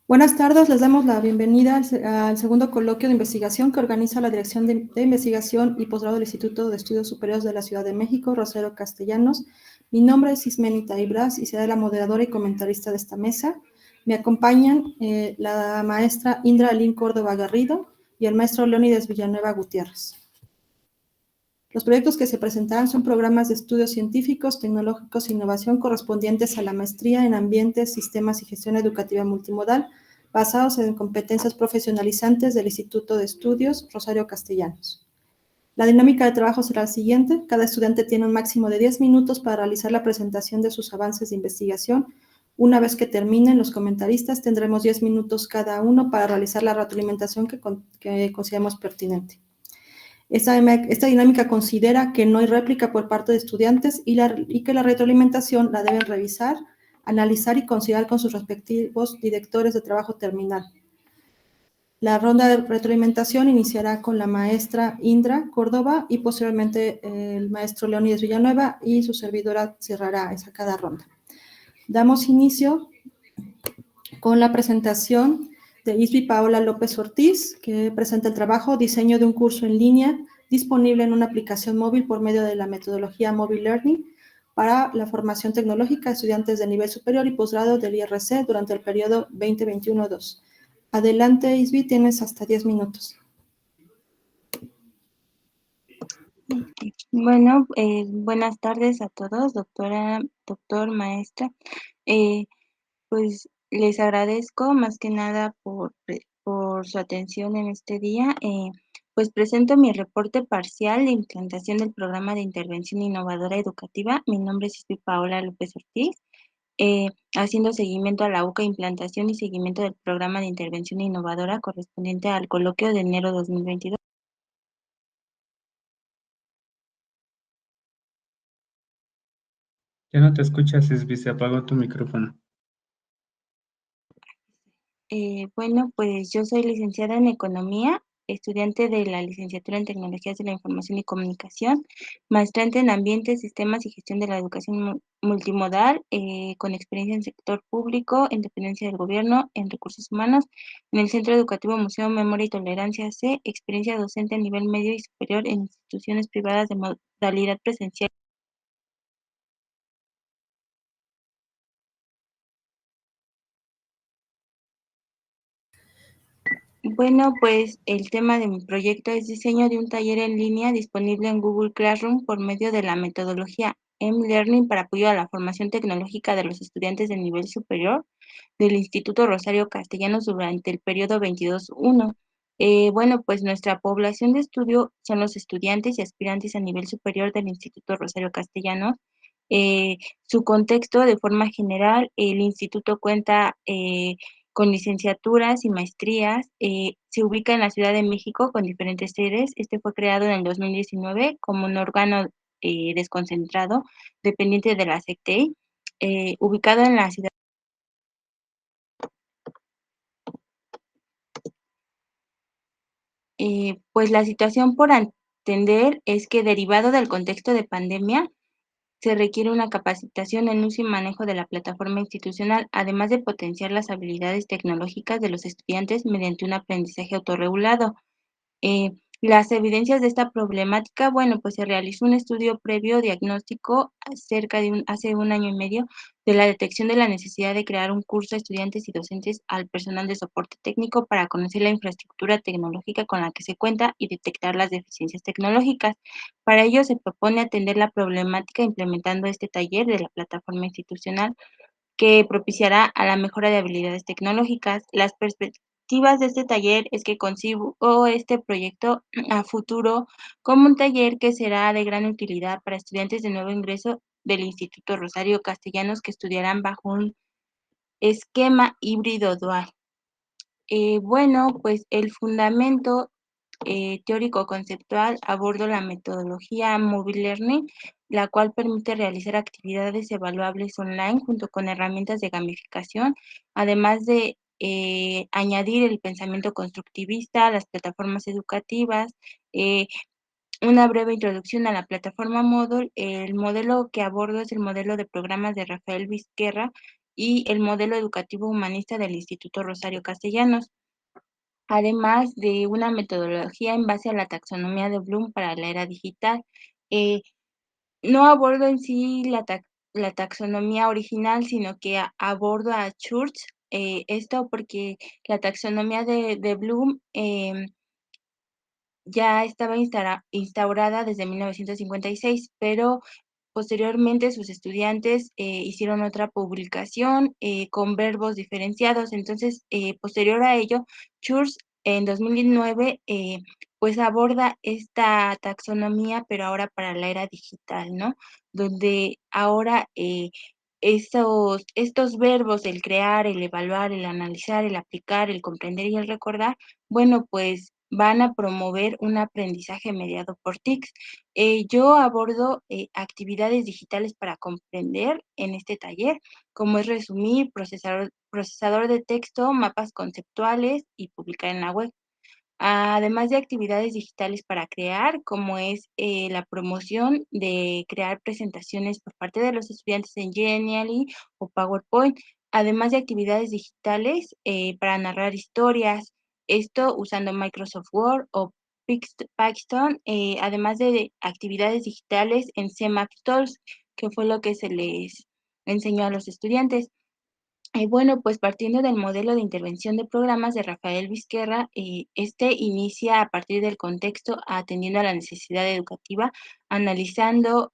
Buenas tardes, les damos la bienvenida al segundo coloquio de investigación que organiza la Dirección de Investigación y Posgrado del Instituto de Estudios Superiores de la Ciudad de México, Rosario Castellanos. Mi nombre es Ismenita Ibras y seré la moderadora y comentarista de esta mesa. Me acompañan la maestra Indra Alín Córdoba Garrido y el maestro Leónidas Villanueva Gutiérrez. Los proyectos que se presentarán son programas de estudios científicos, tecnológicos e innovación correspondientes a la maestría en ambientes, sistemas y gestión educativa multimodal, basados en competencias profesionalizantes del Instituto de Estudios Rosario Castellanos. La dinámica de trabajo será la siguiente. Cada estudiante tiene un máximo de 10 minutos para realizar la presentación de sus avances de investigación. Una vez que terminen los comentaristas, tendremos 10 minutos cada uno para realizar la retroalimentación que consideremos pertinente. Esta dinámica considera que no hay réplica por parte de estudiantes y que la retroalimentación la deben revisar, analizar y considerar con sus respectivos directores de trabajo terminal. La ronda de retroalimentación iniciará con la maestra Indra Córdoba y posteriormente el maestro Leónidas Villanueva y su servidora cerrará cada ronda. Damos inicio con la presentación de Isby Paola López Ortiz, que presenta el trabajo Diseño de un curso en línea disponible en una aplicación móvil por medio de la metodología Mobile Learning para la formación tecnológica de estudiantes de nivel superior y posgrado del IRC durante el periodo 2021-2. Adelante, Isby, tienes hasta 10 minutos. Bueno, buenas tardes a todos, doctor, maestra. Pues les agradezco más que nada por su atención en este día. Pues presento mi reporte parcial de implantación del programa de intervención innovadora educativa. Mi nombre es Isby Paola López Ortiz, haciendo seguimiento a la UCA, implantación y seguimiento del programa de intervención innovadora correspondiente al coloquio de enero 2022. Ya no te escuchas, Isby, se apagó tu micrófono. Bueno, pues yo soy licenciada en Economía, estudiante de la licenciatura en Tecnologías de la Información y Comunicación, maestrante en Ambiente, Sistemas y Gestión de la Educación Multimodal, con experiencia en sector público, en dependencia del gobierno, en recursos humanos, en el Centro Educativo Museo Memoria y Tolerancia C, experiencia docente a nivel medio y superior en instituciones privadas de modalidad presencial. Bueno, pues el tema de mi proyecto es diseño de un taller en línea disponible en Google Classroom por medio de la metodología M-Learning para apoyo a la formación tecnológica de los estudiantes de nivel superior del Instituto Rosario Castellanos durante el periodo 22-1. Bueno, pues nuestra población de estudio son los estudiantes y aspirantes a nivel superior del Instituto Rosario Castellanos. Su contexto, de forma general, el instituto cuenta con licenciaturas y maestrías. Se ubica en la Ciudad de México con diferentes sedes. Este fue creado en el 2019 como un órgano desconcentrado, dependiente de la SECTEI, ubicado en la ciudad. Pues la situación por atender es que, derivado del contexto de pandemia, se requiere una capacitación en uso y manejo de la plataforma institucional, además de potenciar las habilidades tecnológicas de los estudiantes mediante un aprendizaje autorregulado. Las evidencias de esta problemática, bueno, pues se realizó un estudio previo diagnóstico hace un año y medio, de la detección de la necesidad de crear un curso a estudiantes y docentes al personal de soporte técnico para conocer la infraestructura tecnológica con la que se cuenta y detectar las deficiencias tecnológicas. Para ello se propone atender la problemática implementando este taller de la plataforma institucional, que propiciará a la mejora de habilidades tecnológicas. Las perspectivas de este taller es que concibo este proyecto a futuro como un taller que será de gran utilidad para estudiantes de nuevo ingreso del Instituto Rosario Castellanos, que estudiarán bajo un esquema híbrido dual. Bueno, pues el fundamento teórico-conceptual aborda la metodología Mobile Learning, la cual permite realizar actividades evaluables online junto con herramientas de gamificación, además de añadir el pensamiento constructivista a las plataformas educativas. Una breve introducción a la plataforma Moodle. El modelo que abordo es el modelo de programas de Rafael Vizquerra, y el modelo educativo humanista del Instituto Rosario Castellanos, además de una metodología en base a la taxonomía de Bloom para la era digital. Eh, no abordo en sí la taxonomía original, sino que abordo a Church, esto porque la taxonomía de Bloom ya estaba instaurada desde 1956, pero posteriormente sus estudiantes hicieron otra publicación con verbos diferenciados. Entonces, posterior a ello, Church en 2009 pues aborda esta taxonomía, pero ahora para la era digital, ¿no? Donde ahora estos verbos, el crear, el evaluar, el analizar, el aplicar, el comprender y el recordar, bueno, pues van a promover un aprendizaje mediado por TICs. Yo abordo actividades digitales para comprender en este taller, como es resumir, procesador de texto, mapas conceptuales y publicar en la web. Además de actividades digitales para crear, como es la promoción de crear presentaciones por parte de los estudiantes en Genially o PowerPoint, además de actividades digitales para narrar historias, esto usando Microsoft Word o Paxton, además de actividades digitales en CMAP Tools, que fue lo que se les enseñó a los estudiantes. Bueno, pues partiendo del modelo de intervención de programas de Rafael Vizquerra, este inicia a partir del contexto atendiendo a la necesidad educativa, analizando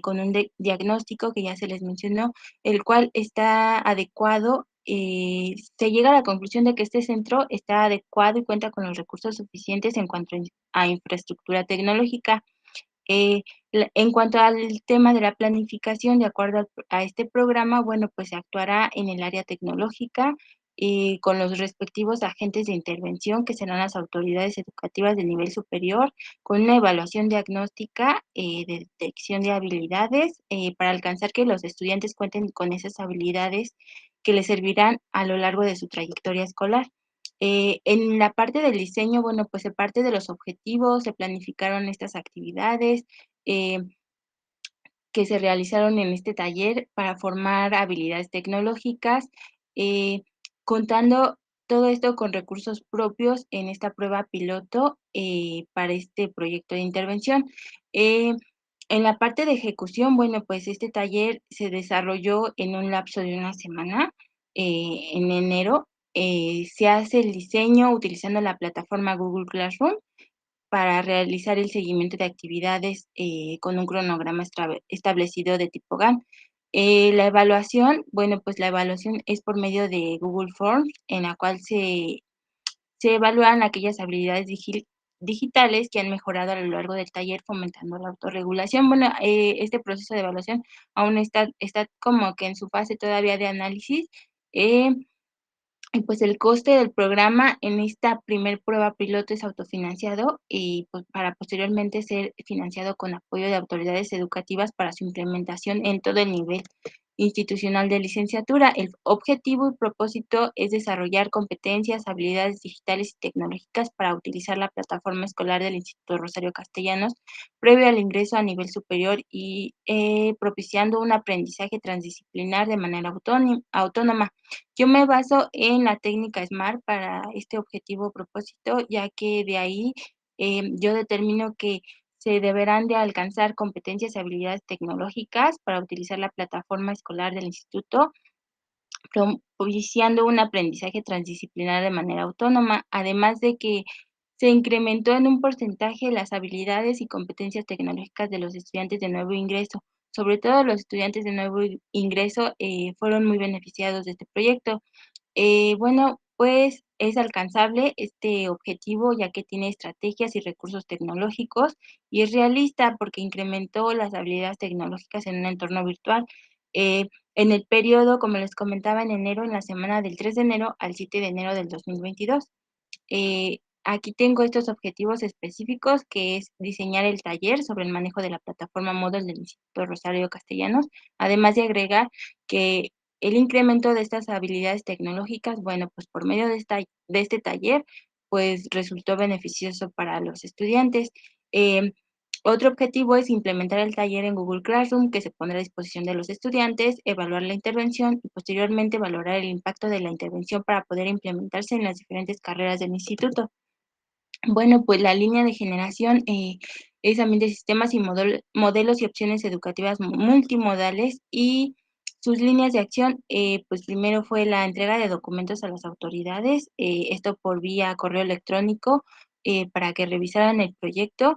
con un diagnóstico que ya se les mencionó, el cual está adecuado. Se llega a la conclusión de que este centro está adecuado y cuenta con los recursos suficientes en cuanto a infraestructura tecnológica. En cuanto al tema de la planificación, de acuerdo a este programa, bueno, pues se actuará en el área tecnológica con los respectivos agentes de intervención, que serán las autoridades educativas de nivel superior, con una evaluación diagnóstica de detección de habilidades para alcanzar que los estudiantes cuenten con esas habilidades que les servirán a lo largo de su trayectoria escolar. En la parte del diseño, bueno, pues se parte de los objetivos, se planificaron estas actividades eh, que se realizaron en este taller para formar habilidades tecnológicas, eh, contando todo esto con recursos propios en esta prueba piloto para este proyecto de intervención. Eh, en la parte de ejecución, bueno, pues este taller se desarrolló en un lapso de una semana, en enero. Se hace el diseño utilizando la plataforma Google Classroom para realizar el seguimiento de actividades con un cronograma establecido de tipo GAN. La evaluación, bueno, pues la evaluación es por medio de Google Forms, en la cual se evalúan aquellas habilidades digitales que han mejorado a lo largo del taller fomentando la autorregulación. Bueno, este proceso de evaluación aún está como que en su fase todavía de análisis. eh, y pues el coste del programa en esta primer prueba piloto es autofinanciado y pues para posteriormente ser financiado con apoyo de autoridades educativas para su implementación en todo el nivel institucional de licenciatura. El objetivo y propósito es desarrollar competencias, habilidades digitales y tecnológicas para utilizar la plataforma escolar del Instituto Rosario Castellanos previo al ingreso a nivel superior y propiciando un aprendizaje transdisciplinar de manera autónoma. Yo me baso en la técnica SMART para este objetivo o propósito, ya que de ahí yo determino que se deberán de alcanzar competencias y habilidades tecnológicas para utilizar la plataforma escolar del instituto, propiciando un aprendizaje transdisciplinar de manera autónoma, además de que se incrementó en un porcentaje las habilidades y competencias tecnológicas de los estudiantes de nuevo ingreso. Sobre todo los estudiantes de nuevo ingreso fueron muy beneficiados de este proyecto. Bueno, pues es alcanzable este objetivo ya que tiene estrategias y recursos tecnológicos y es realista porque incrementó las habilidades tecnológicas en un entorno virtual. En el periodo, como les comentaba, en enero, en la semana del 3 de enero al 7 de enero del 2022. Aquí tengo estos objetivos específicos, que es diseñar el taller sobre el manejo de la plataforma Moodle del Instituto Rosario Castellanos, además de agregar que el incremento de estas habilidades tecnológicas, bueno, pues por medio de este taller, pues resultó beneficioso para los estudiantes. Otro objetivo es implementar el taller en Google Classroom, que se pondrá a disposición de los estudiantes, evaluar la intervención y posteriormente valorar el impacto de la intervención para poder implementarse en las diferentes carreras del instituto. Bueno, pues la línea de generación es también de sistemas y modelos y opciones educativas multimodales, y sus líneas de acción, pues primero fue la entrega de documentos a las autoridades, esto por vía correo electrónico, para que revisaran el proyecto.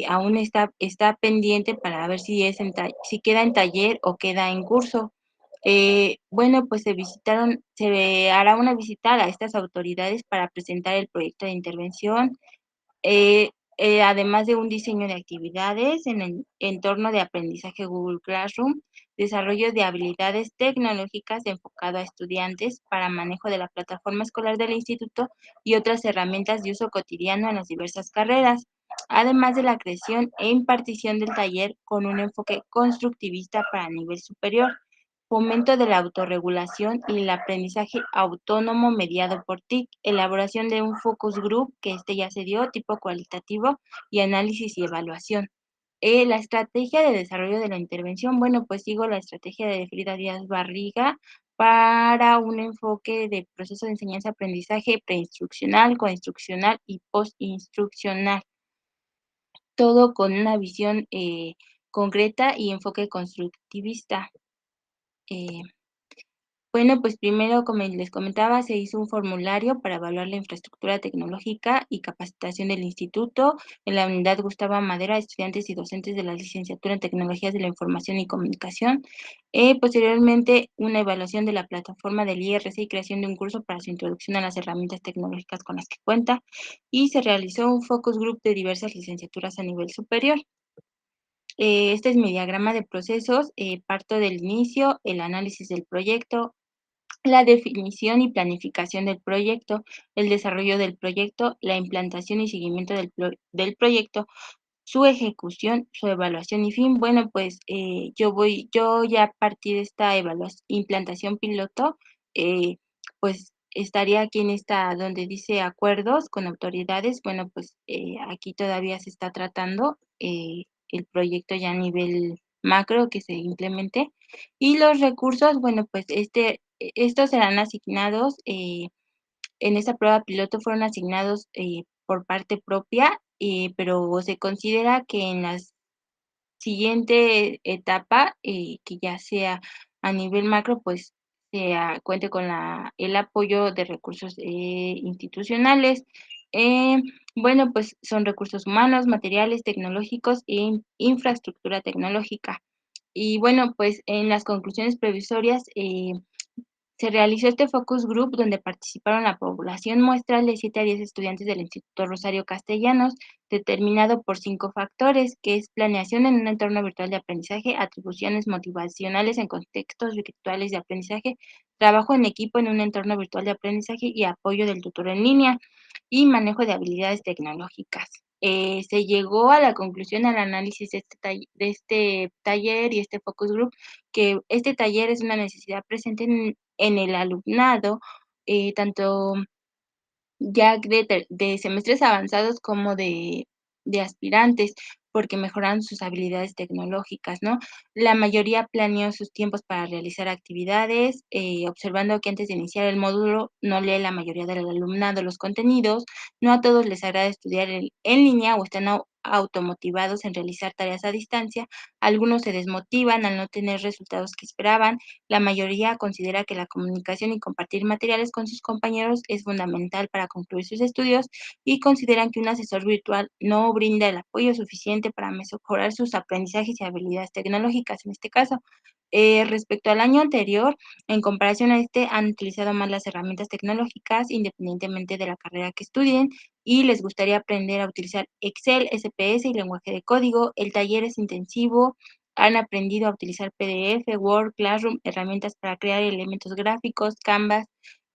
Aún está pendiente para ver si si queda en taller o queda en curso. Bueno, pues se hará una visita a estas autoridades para presentar el proyecto de intervención, eh, además de un diseño de actividades en el entorno de aprendizaje Google Classroom, desarrollo de habilidades tecnológicas enfocado a estudiantes para manejo de la plataforma escolar del instituto y otras herramientas de uso cotidiano en las diversas carreras, además de la creación e impartición del taller con un enfoque constructivista para nivel superior, fomento de la autorregulación y el aprendizaje autónomo mediado por TIC, elaboración de un focus group, que ya se dio, tipo cualitativo, y análisis y evaluación. La estrategia de desarrollo de la intervención, bueno, pues sigo la estrategia de Frida Díaz Barriga para un enfoque de proceso de enseñanza-aprendizaje preinstruccional, coinstruccional y postinstruccional, todo con una visión concreta y enfoque constructivista. Eh, Bueno, pues primero, como les comentaba, se hizo un formulario para evaluar la infraestructura tecnológica y capacitación del instituto. En la unidad Gustavo Madera, estudiantes y docentes de la licenciatura en Tecnologías de la Información y Comunicación. Posteriormente, una evaluación de la plataforma del IRC y creación de un curso para su introducción a las herramientas tecnológicas con las que cuenta. Y se realizó un focus group de diversas licenciaturas a nivel superior. Este es mi diagrama de procesos. Parto del inicio, el análisis del proyecto, la definición y planificación del proyecto, el desarrollo del proyecto, la implantación y seguimiento del proyecto, su ejecución, su evaluación y fin. Bueno, pues yo ya a partir de esta implantación piloto, pues estaría aquí en esta donde dice acuerdos con autoridades. Bueno, pues aquí todavía se está tratando el proyecto ya a nivel macro que se implemente. Y los recursos, bueno, pues estos serán asignados, en esta prueba piloto fueron asignados por parte propia, pero se considera que en la siguiente etapa, que ya sea a nivel macro, pues cuente con el apoyo de recursos institucionales. Eh, bueno, pues son recursos humanos, materiales, tecnológicos e infraestructura tecnológica. Y bueno, pues en las conclusiones previsorias, se realizó este focus group donde participaron la población muestral de 7 a 10 estudiantes del Instituto Rosario Castellanos, determinado por 5 factores, que es planeación en un entorno virtual de aprendizaje, atribuciones motivacionales en contextos virtuales de aprendizaje, trabajo en equipo en un entorno virtual de aprendizaje y apoyo del tutor en línea, y manejo de habilidades tecnológicas. Se llegó a la conclusión al análisis de este taller y este focus group, que este taller es una necesidad presente en el alumnado, tanto ya de semestres avanzados como de aspirantes, porque mejoran sus habilidades tecnológicas, ¿no? La mayoría planeó sus tiempos para realizar actividades, observando que antes de iniciar el módulo no lee la mayoría del alumnado los contenidos, no a todos les agrada estudiar en línea o están automotivados en realizar tareas a distancia, algunos se desmotivan al no tener resultados que esperaban, la mayoría considera que la comunicación y compartir materiales con sus compañeros es fundamental para concluir sus estudios, y consideran que un asesor virtual no brinda el apoyo suficiente para mejorar sus aprendizajes y habilidades tecnológicas en este caso. Respecto al año anterior, en comparación a este, han utilizado más las herramientas tecnológicas independientemente de la carrera que estudien, y les gustaría aprender a utilizar Excel, SPS y lenguaje de código. El taller es intensivo, han aprendido a utilizar PDF, Word, Classroom, herramientas para crear elementos gráficos, Canvas,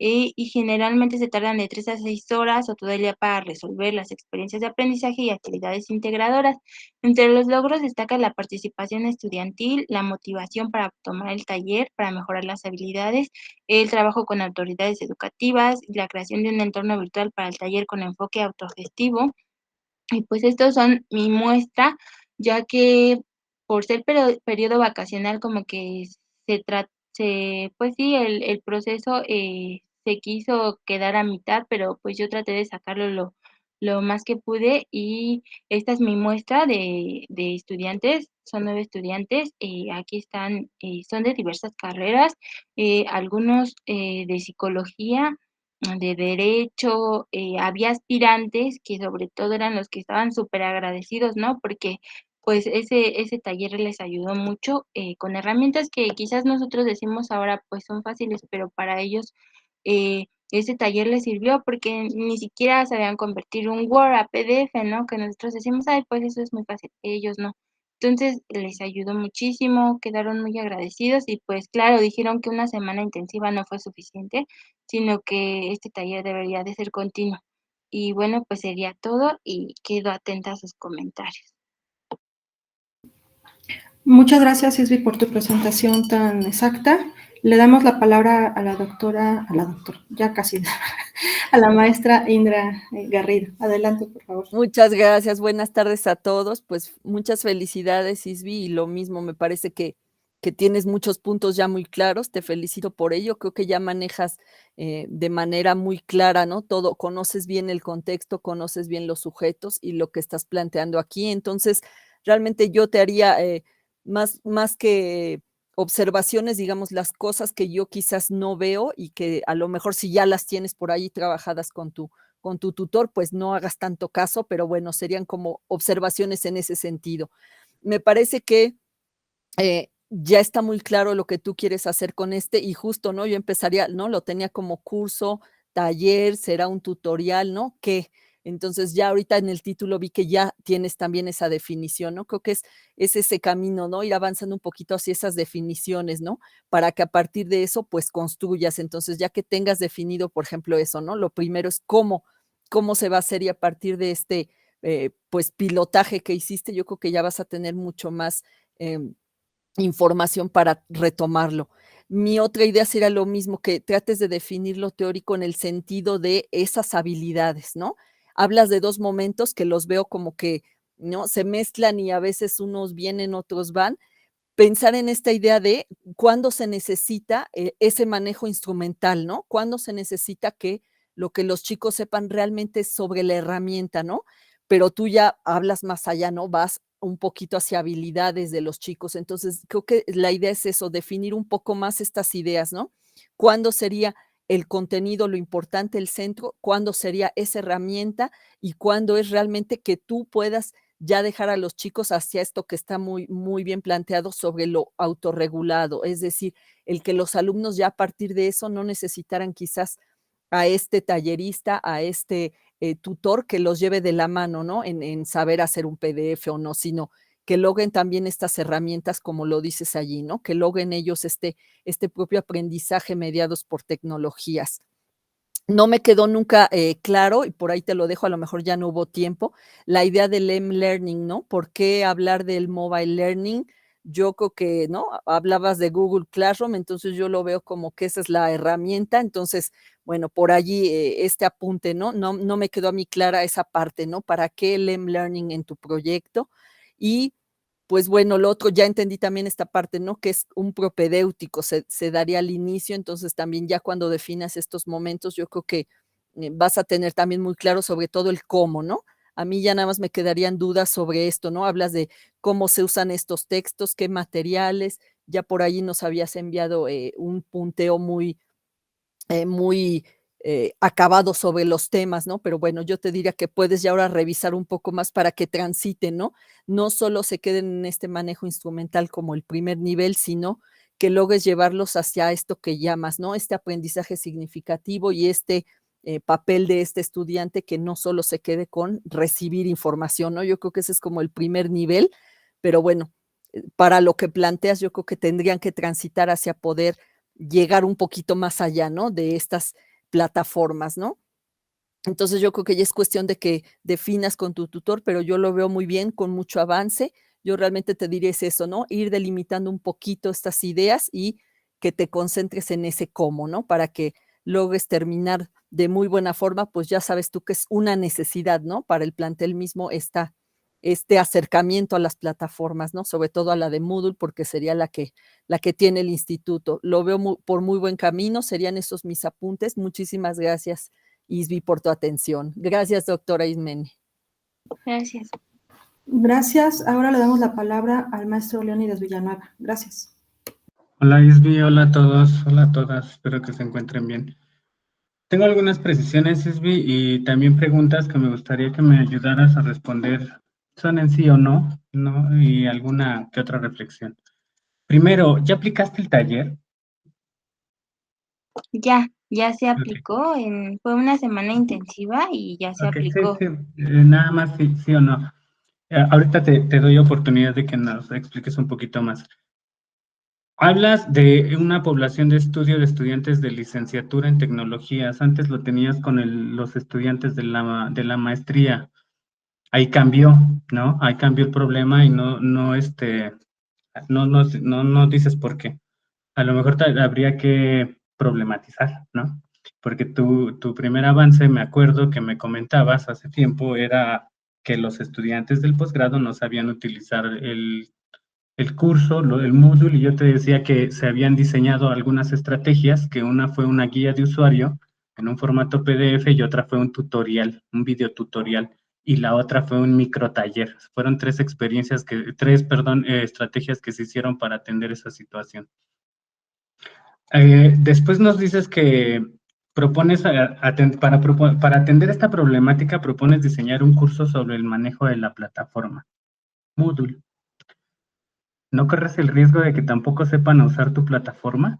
y generalmente se tardan de 3 a 6 horas o todo el día para resolver las experiencias de aprendizaje y actividades integradoras. Entre los logros destaca la participación estudiantil, la motivación para tomar el taller, para mejorar las habilidades, el trabajo con autoridades educativas y la creación de un entorno virtual para el taller con enfoque autogestivo. Y pues estos son mi muestra ya que por ser periodo vacacional como que pues sí, el proceso se quiso quedar a mitad, pero pues yo traté de sacarlo lo más que pude y esta es mi muestra de estudiantes, son 9 estudiantes, aquí están, son de diversas carreras, algunos de psicología, de derecho, había aspirantes que sobre todo eran los que estaban súper agradecidos, ¿no? Porque pues ese taller les ayudó mucho con herramientas que quizás nosotros decimos ahora pues son fáciles, pero para ellos ese taller les sirvió porque ni siquiera sabían convertir un Word a PDF, ¿no? Que nosotros decimos, ay, pues eso es muy fácil, ellos no. Entonces les ayudó muchísimo, quedaron muy agradecidos y pues claro, dijeron que una semana intensiva no fue suficiente, sino que este taller debería de ser continuo. Y bueno, pues sería todo y quedo atenta a sus comentarios. Muchas gracias, Isby, por tu presentación tan exacta. Le damos la palabra a la doctora, ya casi, a la maestra Indra Garrido. Adelante, por favor. Muchas gracias, buenas tardes a todos. Pues muchas felicidades, Isby, y lo mismo, me parece que tienes muchos puntos ya muy claros, te felicito por ello, creo que ya manejas de manera muy clara, ¿no? Todo, conoces bien el contexto, conoces bien los sujetos y lo que estás planteando aquí, entonces realmente yo te haría más que observaciones, digamos, las cosas que yo quizás no veo y que a lo mejor si ya las tienes por ahí trabajadas con tu tutor, pues no hagas tanto caso, pero bueno, serían como observaciones en ese sentido. Me parece que ya está muy claro lo que tú quieres hacer con este y justo, ¿no? Yo empezaría, ¿no? Lo tenía como curso, taller, será un tutorial, ¿no? ¿Qué? Entonces ya ahorita en el título vi que ya tienes también esa definición, ¿no? Creo que es ese camino, ¿no? Ir avanzando un poquito hacia esas definiciones, ¿no? Para que a partir de eso, pues construyas. Entonces, ya que tengas definido, por ejemplo, eso, ¿no? Lo primero es cómo se va a hacer y a partir de este, pues, pilotaje que hiciste, yo creo que ya vas a tener mucho más información para retomarlo. Mi otra idea sería lo mismo, que trates de definir lo teórico en el sentido de esas habilidades, ¿no? Hablas de 2 momentos que los veo como que, ¿no? Se mezclan y a veces unos vienen, otros van. Pensar en esta idea de cuándo se necesita ese manejo instrumental, ¿no? Cuándo se necesita que lo que los chicos sepan realmente es sobre la herramienta, ¿no? Pero tú ya hablas más allá, ¿no? Vas un poquito hacia habilidades de los chicos. Entonces, creo que la idea es eso, definir un poco más estas ideas, ¿no? ¿Cuándo sería el contenido lo importante, el centro? ¿Cuándo sería esa herramienta? Y cuándo es realmente que tú puedas ya dejar a los chicos hacia esto que está muy, muy bien planteado sobre lo autorregulado, es decir, el que los alumnos ya a partir de eso no necesitaran quizás a este tallerista, a este tutor que los lleve de la mano, ¿no? En saber hacer un PDF o no, sino que logren también estas herramientas, como lo dices allí, ¿no? Que logren ellos este propio aprendizaje mediados por tecnologías. No me quedó nunca claro, y por ahí te lo dejo, a lo mejor ya no hubo tiempo, la idea del M-Learning, ¿no? ¿Por qué hablar del mobile learning? Yo creo que, ¿no? Hablabas de Google Classroom, entonces yo lo veo como que esa es la herramienta, entonces, bueno, por allí este apunte, ¿no? No me quedó a mí clara esa parte, ¿no? ¿Para qué el M-Learning en tu proyecto? Y pues bueno, lo otro, ya entendí también esta parte, ¿no? Que es un propedéutico, se daría al inicio, entonces también ya cuando definas estos momentos, yo creo que vas a tener también muy claro sobre todo el cómo, ¿no? A mí ya nada más me quedarían dudas sobre esto, ¿no? Hablas de cómo se usan estos textos, qué materiales, ya por ahí nos habías enviado un punteo muy acabado sobre los temas, ¿no? Pero bueno, yo te diría que puedes ya ahora revisar un poco más para que transiten, ¿no? No solo se queden en este manejo instrumental como el primer nivel, sino que logres llevarlos hacia esto que llamas, ¿no? Este aprendizaje significativo y este papel de este estudiante que no solo se quede con recibir información, ¿no? Yo creo que ese es como el primer nivel, pero bueno, para lo que planteas, yo creo que tendrían que transitar hacia poder llegar un poquito más allá, ¿no? De estas plataformas, ¿no? Entonces yo creo que ya es cuestión de que definas con tu tutor, pero yo lo veo muy bien, con mucho avance. Yo realmente te diré es eso, ¿no? Ir delimitando un poquito estas ideas y que te concentres en ese cómo, ¿no? Para que logres terminar de muy buena forma, pues ya sabes tú que es una necesidad, ¿no? Para el plantel mismo esta este acercamiento a las plataformas, ¿no? Sobre todo a la de Moodle, porque sería la que tiene el instituto. Lo veo por muy buen camino, serían esos mis apuntes. Muchísimas gracias, Isby, por tu atención. Gracias, doctora Ismeni. Gracias. Gracias. Ahora le damos la palabra al maestro Leónidas Villanueva. Gracias. Hola Isby, hola a todos, hola a todas, espero que se encuentren bien. Tengo algunas precisiones, Isby, y también preguntas que me gustaría que me ayudaras a responder. Son en sí o no, ¿no? Y alguna que otra reflexión. Primero, ¿ya aplicaste el taller? Ya se aplicó, fue una semana intensiva y ya se aplicó. Sí, nada más sí o no. Ahorita te doy oportunidad de que nos expliques un poquito más. Hablas de una población de estudio de estudiantes de licenciatura en tecnologías. Antes lo tenías con los estudiantes de la maestría. Ahí cambió, ¿no? Ahí cambió el problema y no dices por qué. A lo mejor habría que problematizar, ¿no? Porque tu primer avance, me acuerdo que me comentabas hace tiempo, era que los estudiantes del posgrado no sabían utilizar el curso, el Moodle, y yo te decía que se habían diseñado algunas estrategias, que una fue una guía de usuario en un formato PDF y otra fue un tutorial, un video tutorial, y la otra fue un microtaller. Fueron tres estrategias que se hicieron para atender esa situación. Después nos dices que propones, para atender esta problemática, propones diseñar un curso sobre el manejo de la plataforma Moodle. ¿No corres el riesgo de que tampoco sepan usar tu plataforma?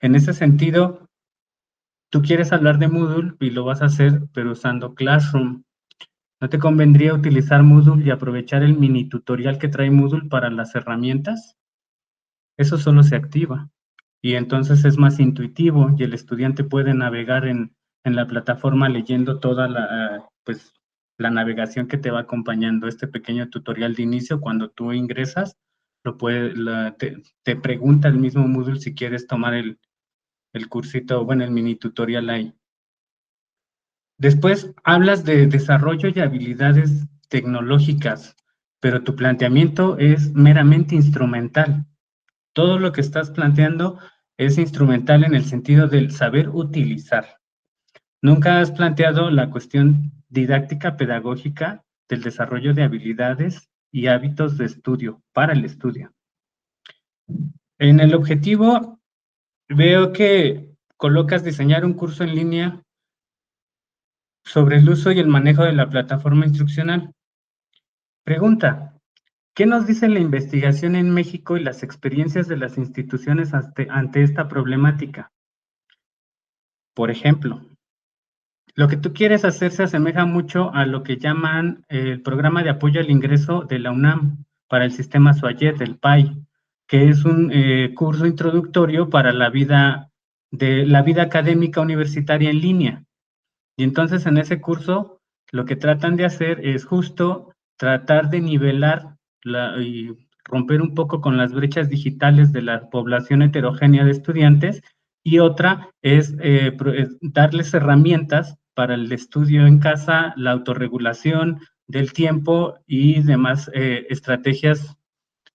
En ese sentido, tú quieres hablar de Moodle y lo vas a hacer, pero usando Classroom. ¿No te convendría utilizar Moodle y aprovechar el mini tutorial que trae Moodle para las herramientas? Eso solo se activa y entonces es más intuitivo y el estudiante puede navegar en la plataforma leyendo toda la navegación que te va acompañando. Este pequeño tutorial de inicio, cuando tú ingresas, te pregunta el mismo Moodle si quieres tomar el cursito, bueno, el mini tutorial ahí. Después hablas de desarrollo y habilidades tecnológicas, pero tu planteamiento es meramente instrumental. Todo lo que estás planteando es instrumental en el sentido del saber utilizar. Nunca has planteado la cuestión didáctica pedagógica del desarrollo de habilidades y hábitos de estudio para el estudio. En el objetivo veo que colocas diseñar un curso en línea sobre el uso y el manejo de la plataforma instruccional. Pregunta, ¿qué nos dice la investigación en México y las experiencias de las instituciones ante esta problemática? Por ejemplo, lo que tú quieres hacer se asemeja mucho a lo que llaman el programa de apoyo al ingreso de la UNAM para el sistema SUAYET, el PAI, que es un curso introductorio para la vida académica universitaria en línea. Y entonces en ese curso lo que tratan de hacer es justo tratar de nivelar y romper un poco con las brechas digitales de la población heterogénea de estudiantes, y otra es darles herramientas para el estudio en casa, la autorregulación del tiempo y demás estrategias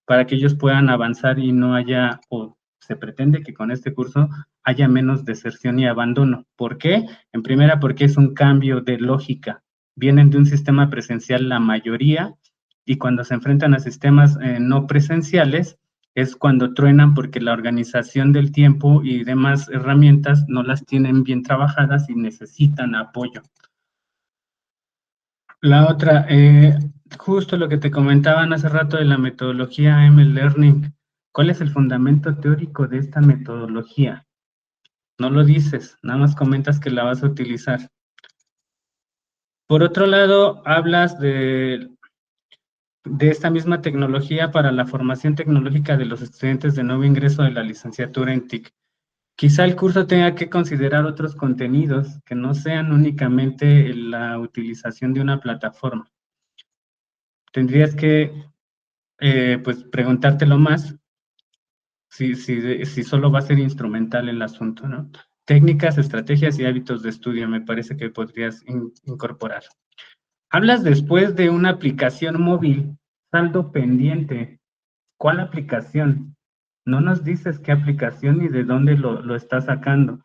para que ellos puedan avanzar y no haya, o se pretende que con este curso haya menos deserción y abandono. ¿Por qué? En primera, porque es un cambio de lógica. Vienen de un sistema presencial la mayoría, y cuando se enfrentan a sistemas no presenciales es cuando truenan, porque la organización del tiempo y demás herramientas no las tienen bien trabajadas y necesitan apoyo. La otra, justo lo que te comentaban hace rato de la metodología MLearning. ¿Cuál es el fundamento teórico de esta metodología? No lo dices, nada más comentas que la vas a utilizar. Por otro lado, hablas de esta misma tecnología para la formación tecnológica de los estudiantes de nuevo ingreso de la licenciatura en TIC. Quizá el curso tenga que considerar otros contenidos que no sean únicamente la utilización de una plataforma. Tendrías que preguntártelo más si solo va a ser instrumental el asunto, ¿no? Técnicas, estrategias y hábitos de estudio me parece que podrías incorporar. Hablas después de una aplicación móvil, saldo pendiente. ¿Cuál aplicación? No nos dices qué aplicación ni de dónde lo estás sacando.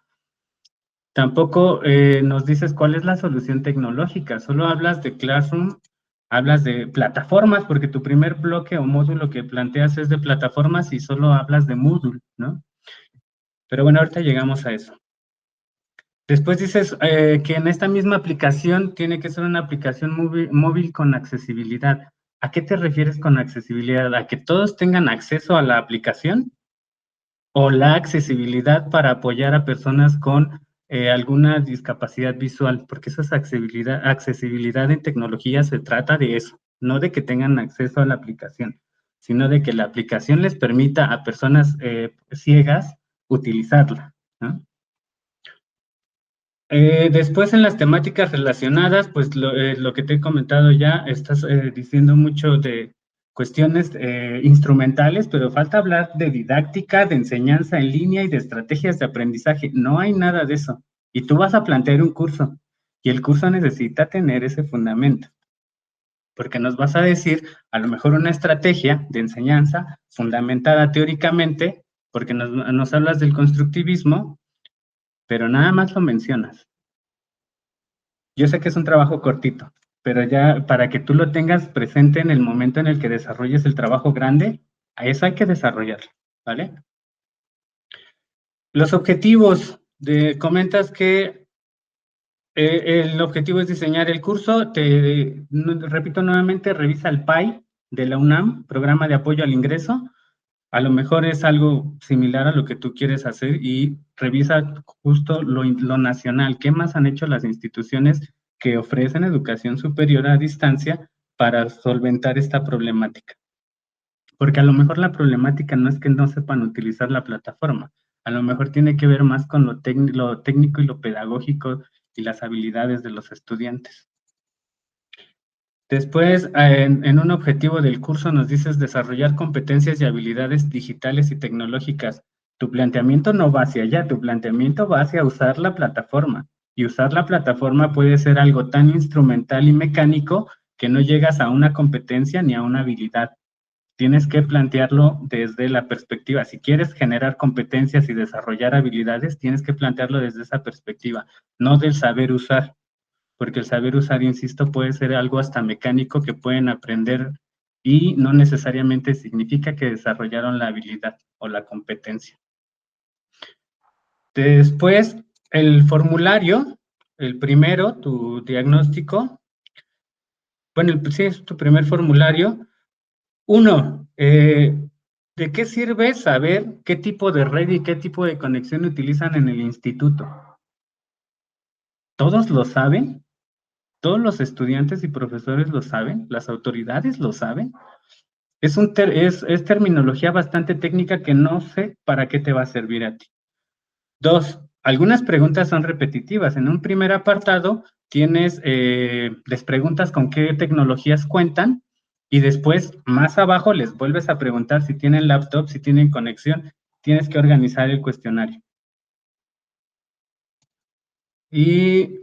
Tampoco nos dices cuál es la solución tecnológica. Solo hablas de Classroom, hablas de plataformas, porque tu primer bloque o módulo que planteas es de plataformas y solo hablas de Moodle, ¿no? Pero bueno, ahorita llegamos a eso. Después dices que en esta misma aplicación tiene que ser una aplicación móvil con accesibilidad. ¿A qué te refieres con accesibilidad? ¿A que todos tengan acceso a la aplicación? ¿O la accesibilidad para apoyar a personas con alguna discapacidad visual? Porque esa es accesibilidad en tecnología, se trata de eso, no de que tengan acceso a la aplicación, sino de que la aplicación les permita a personas ciegas utilizarla, ¿no? Después en las temáticas relacionadas, pues lo que te he comentado ya, estás diciendo mucho de cuestiones instrumentales, pero falta hablar de didáctica, de enseñanza en línea y de estrategias de aprendizaje. No hay nada de eso. Y tú vas a plantear un curso y el curso necesita tener ese fundamento, porque nos vas a decir a lo mejor una estrategia de enseñanza fundamentada teóricamente, porque nos hablas del constructivismo, pero nada más lo mencionas. Yo sé que es un trabajo cortito, pero ya para que tú lo tengas presente en el momento en el que desarrolles el trabajo grande, a eso hay que desarrollarlo, ¿vale? Los objetivos, comentas que el objetivo es diseñar el curso, repito nuevamente, revisa el PAI de la UNAM, Programa de Apoyo al Ingreso. A lo mejor es algo similar a lo que tú quieres hacer y revisa justo lo nacional. ¿Qué más han hecho las instituciones que ofrecen educación superior a distancia para solventar esta problemática? Porque a lo mejor la problemática no es que no sepan utilizar la plataforma, a lo mejor tiene que ver más con lo técnico y lo pedagógico y las habilidades de los estudiantes. Después, en un objetivo del curso nos dices desarrollar competencias y habilidades digitales y tecnológicas. Tu planteamiento no va hacia allá, tu planteamiento va hacia usar la plataforma. Y usar la plataforma puede ser algo tan instrumental y mecánico que no llegas a una competencia ni a una habilidad. Tienes que plantearlo desde la perspectiva. Si quieres generar competencias y desarrollar habilidades, tienes que plantearlo desde esa perspectiva, no del saber usar. Porque el saber usar, insisto, puede ser algo hasta mecánico que pueden aprender y no necesariamente significa que desarrollaron la habilidad o la competencia. Después, el formulario, el primero, tu diagnóstico, bueno, sí, es tu primer formulario. 1, ¿de qué sirve saber qué tipo de red y qué tipo de conexión utilizan en el instituto? ¿Todos lo saben? ¿Todos los estudiantes y profesores lo saben? ¿Las autoridades lo saben? Es terminología bastante técnica que no sé para qué te va a servir a ti. 2, algunas preguntas son repetitivas. En un primer apartado tienes, les preguntas con qué tecnologías cuentan y después, más abajo, les vuelves a preguntar si tienen laptop, si tienen conexión. Tienes que organizar el cuestionario. Y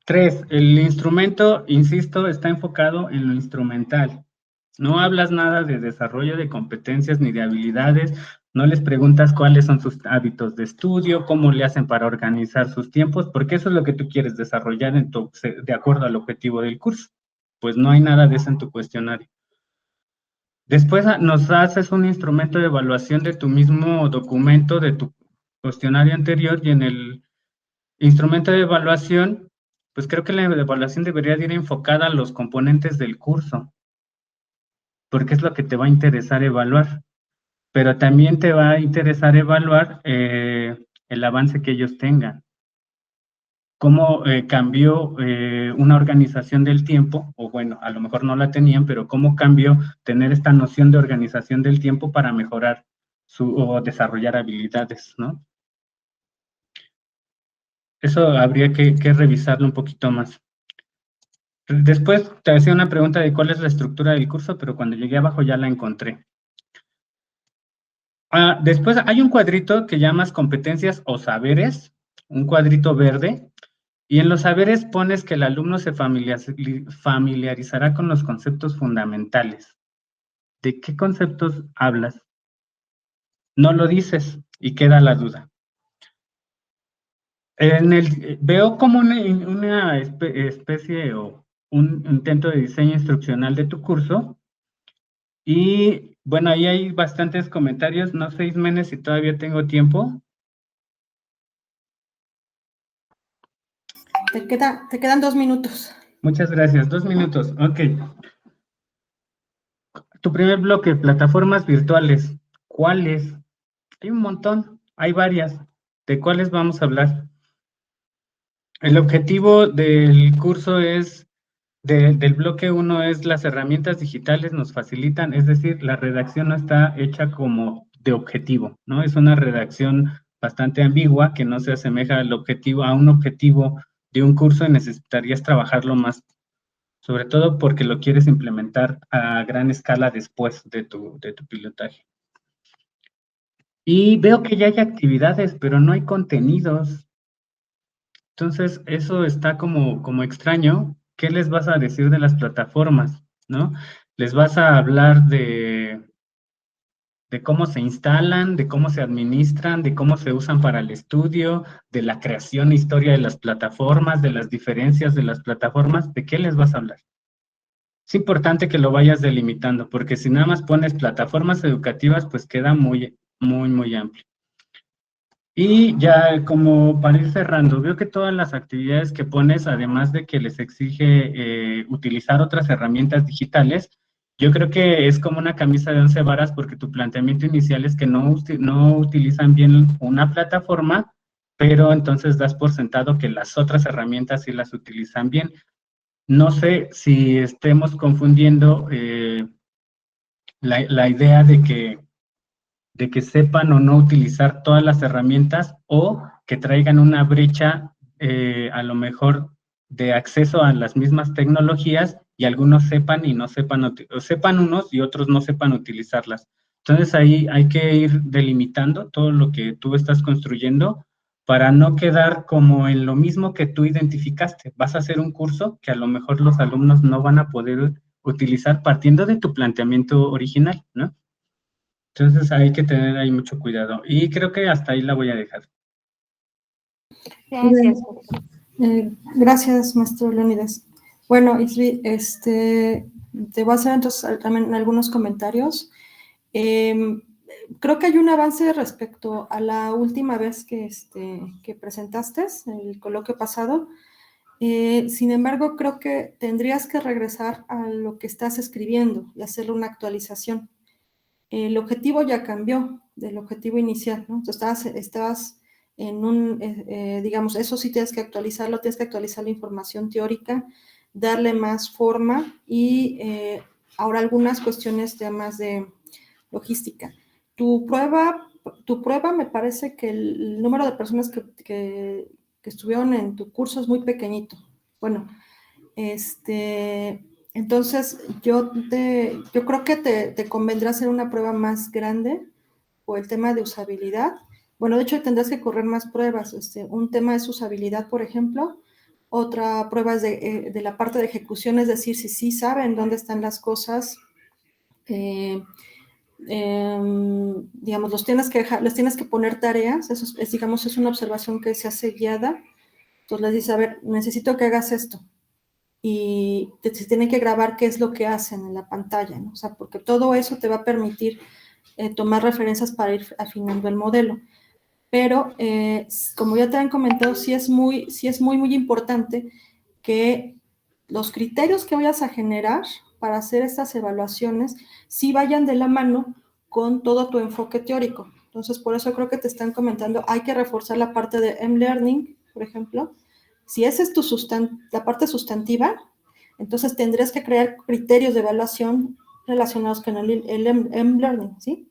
3, el instrumento, insisto, está enfocado en lo instrumental. No hablas nada de desarrollo de competencias ni de habilidades, no les preguntas cuáles son sus hábitos de estudio, cómo le hacen para organizar sus tiempos, porque eso es lo que tú quieres desarrollar de acuerdo al objetivo del curso. Pues no hay nada de eso en tu cuestionario. Después nos haces un instrumento de evaluación de tu mismo documento, de tu cuestionario anterior, y en el instrumento de evaluación, pues creo que la evaluación debería ir enfocada a los componentes del curso, porque es lo que te va a interesar evaluar, pero también te va a interesar evaluar el avance que ellos tengan. Cómo cambió una organización del tiempo, o bueno, a lo mejor no la tenían, pero cómo cambió tener esta noción de organización del tiempo para mejorar o desarrollar habilidades, ¿no? Eso habría que revisarlo un poquito más. Después te hacía una pregunta de cuál es la estructura del curso, pero cuando llegué abajo ya la encontré. Después hay un cuadrito que llamas competencias o saberes, un cuadrito verde, Y en los saberes pones que el alumno se familiarizará con los conceptos fundamentales. ¿De qué conceptos hablas? No lo dices y queda la duda. Veo como una especie o un intento de diseño instruccional de tu curso y bueno, ahí hay bastantes comentarios. No sé, Ismenes, si todavía tengo tiempo. Te quedan 2 minutos. Muchas gracias. 2 minutos. Ok. Tu primer bloque, plataformas virtuales. ¿Cuáles? Hay un montón, hay varias. ¿De cuáles vamos a hablar? El objetivo del curso del bloque 1 es las herramientas digitales nos facilitan, es decir, la redacción no está hecha como de objetivo, ¿no? Es una redacción bastante ambigua que no se asemeja a un objetivo de un curso y necesitarías trabajarlo más, sobre todo porque lo quieres implementar a gran escala después de tu pilotaje. Y veo que ya hay actividades, pero no hay contenidos. Entonces, eso está como extraño. ¿Qué les vas a decir de las plataformas, no? Les vas a hablar de cómo se instalan, de cómo se administran, de cómo se usan para el estudio, de la creación e historia de las plataformas, de las diferencias de las plataformas. ¿De qué les vas a hablar? Es importante que lo vayas delimitando, porque si nada más pones plataformas educativas, pues queda muy, muy, muy amplio. Y ya como para ir cerrando, veo que todas las actividades que pones, además de que les exige utilizar otras herramientas digitales, yo creo que es como una camisa de 11 varas porque tu planteamiento inicial es que no utilizan bien una plataforma, pero entonces das por sentado que las otras herramientas sí las utilizan bien. No sé si estemos confundiendo la idea de que sepan o no utilizar todas las herramientas o que traigan una brecha a lo mejor de acceso a las mismas tecnologías y algunos sepan y no sepan, o sepan unos y otros no sepan utilizarlas. Entonces ahí hay que ir delimitando todo lo que tú estás construyendo para no quedar como en lo mismo que tú identificaste. Vas a hacer un curso que a lo mejor los alumnos no van a poder utilizar partiendo de tu planteamiento original, ¿no? Entonces hay que tener ahí mucho cuidado. Y creo que hasta ahí la voy a dejar. Gracias. Gracias, maestro Leónidas. Bueno, Isvi, te voy a hacer entonces también algunos comentarios. Creo que hay un avance respecto a la última vez que presentaste, el coloquio pasado. Sin embargo, creo que tendrías que regresar a lo que estás escribiendo y hacerle una actualización. El objetivo ya cambió del objetivo inicial, ¿no? Entonces estabas en digamos, eso sí tienes que actualizarlo, tienes que actualizar la información teórica, darle más forma y ahora algunas cuestiones ya más de logística. Tu prueba me parece que el número de personas que estuvieron en tu curso es muy pequeñito. Bueno, entonces yo creo que te convendrá hacer una prueba más grande por el tema de usabilidad. Bueno, de hecho tendrás que correr más pruebas. Un tema es usabilidad, por ejemplo. Otra prueba es de la parte de ejecución, es decir, si sí saben dónde están las cosas. Digamos, les tienes que poner tareas. Eso digamos, es una observación que se hace guiada. Entonces les dices, a ver, necesito que hagas esto. Y se tiene que grabar qué es lo que hacen en la pantalla, ¿no? O sea, porque todo eso te va a permitir tomar referencias para ir afinando el modelo. Pero, como ya te han comentado, sí es muy, muy importante que los criterios que vayas a generar para hacer estas evaluaciones sí vayan de la mano con todo tu enfoque teórico. Entonces, por eso creo que te están comentando, hay que reforzar la parte de M-Learning, por ejemplo. Si esa es la parte sustantiva, entonces tendrías que crear criterios de evaluación relacionados con el M-Learning, ¿sí?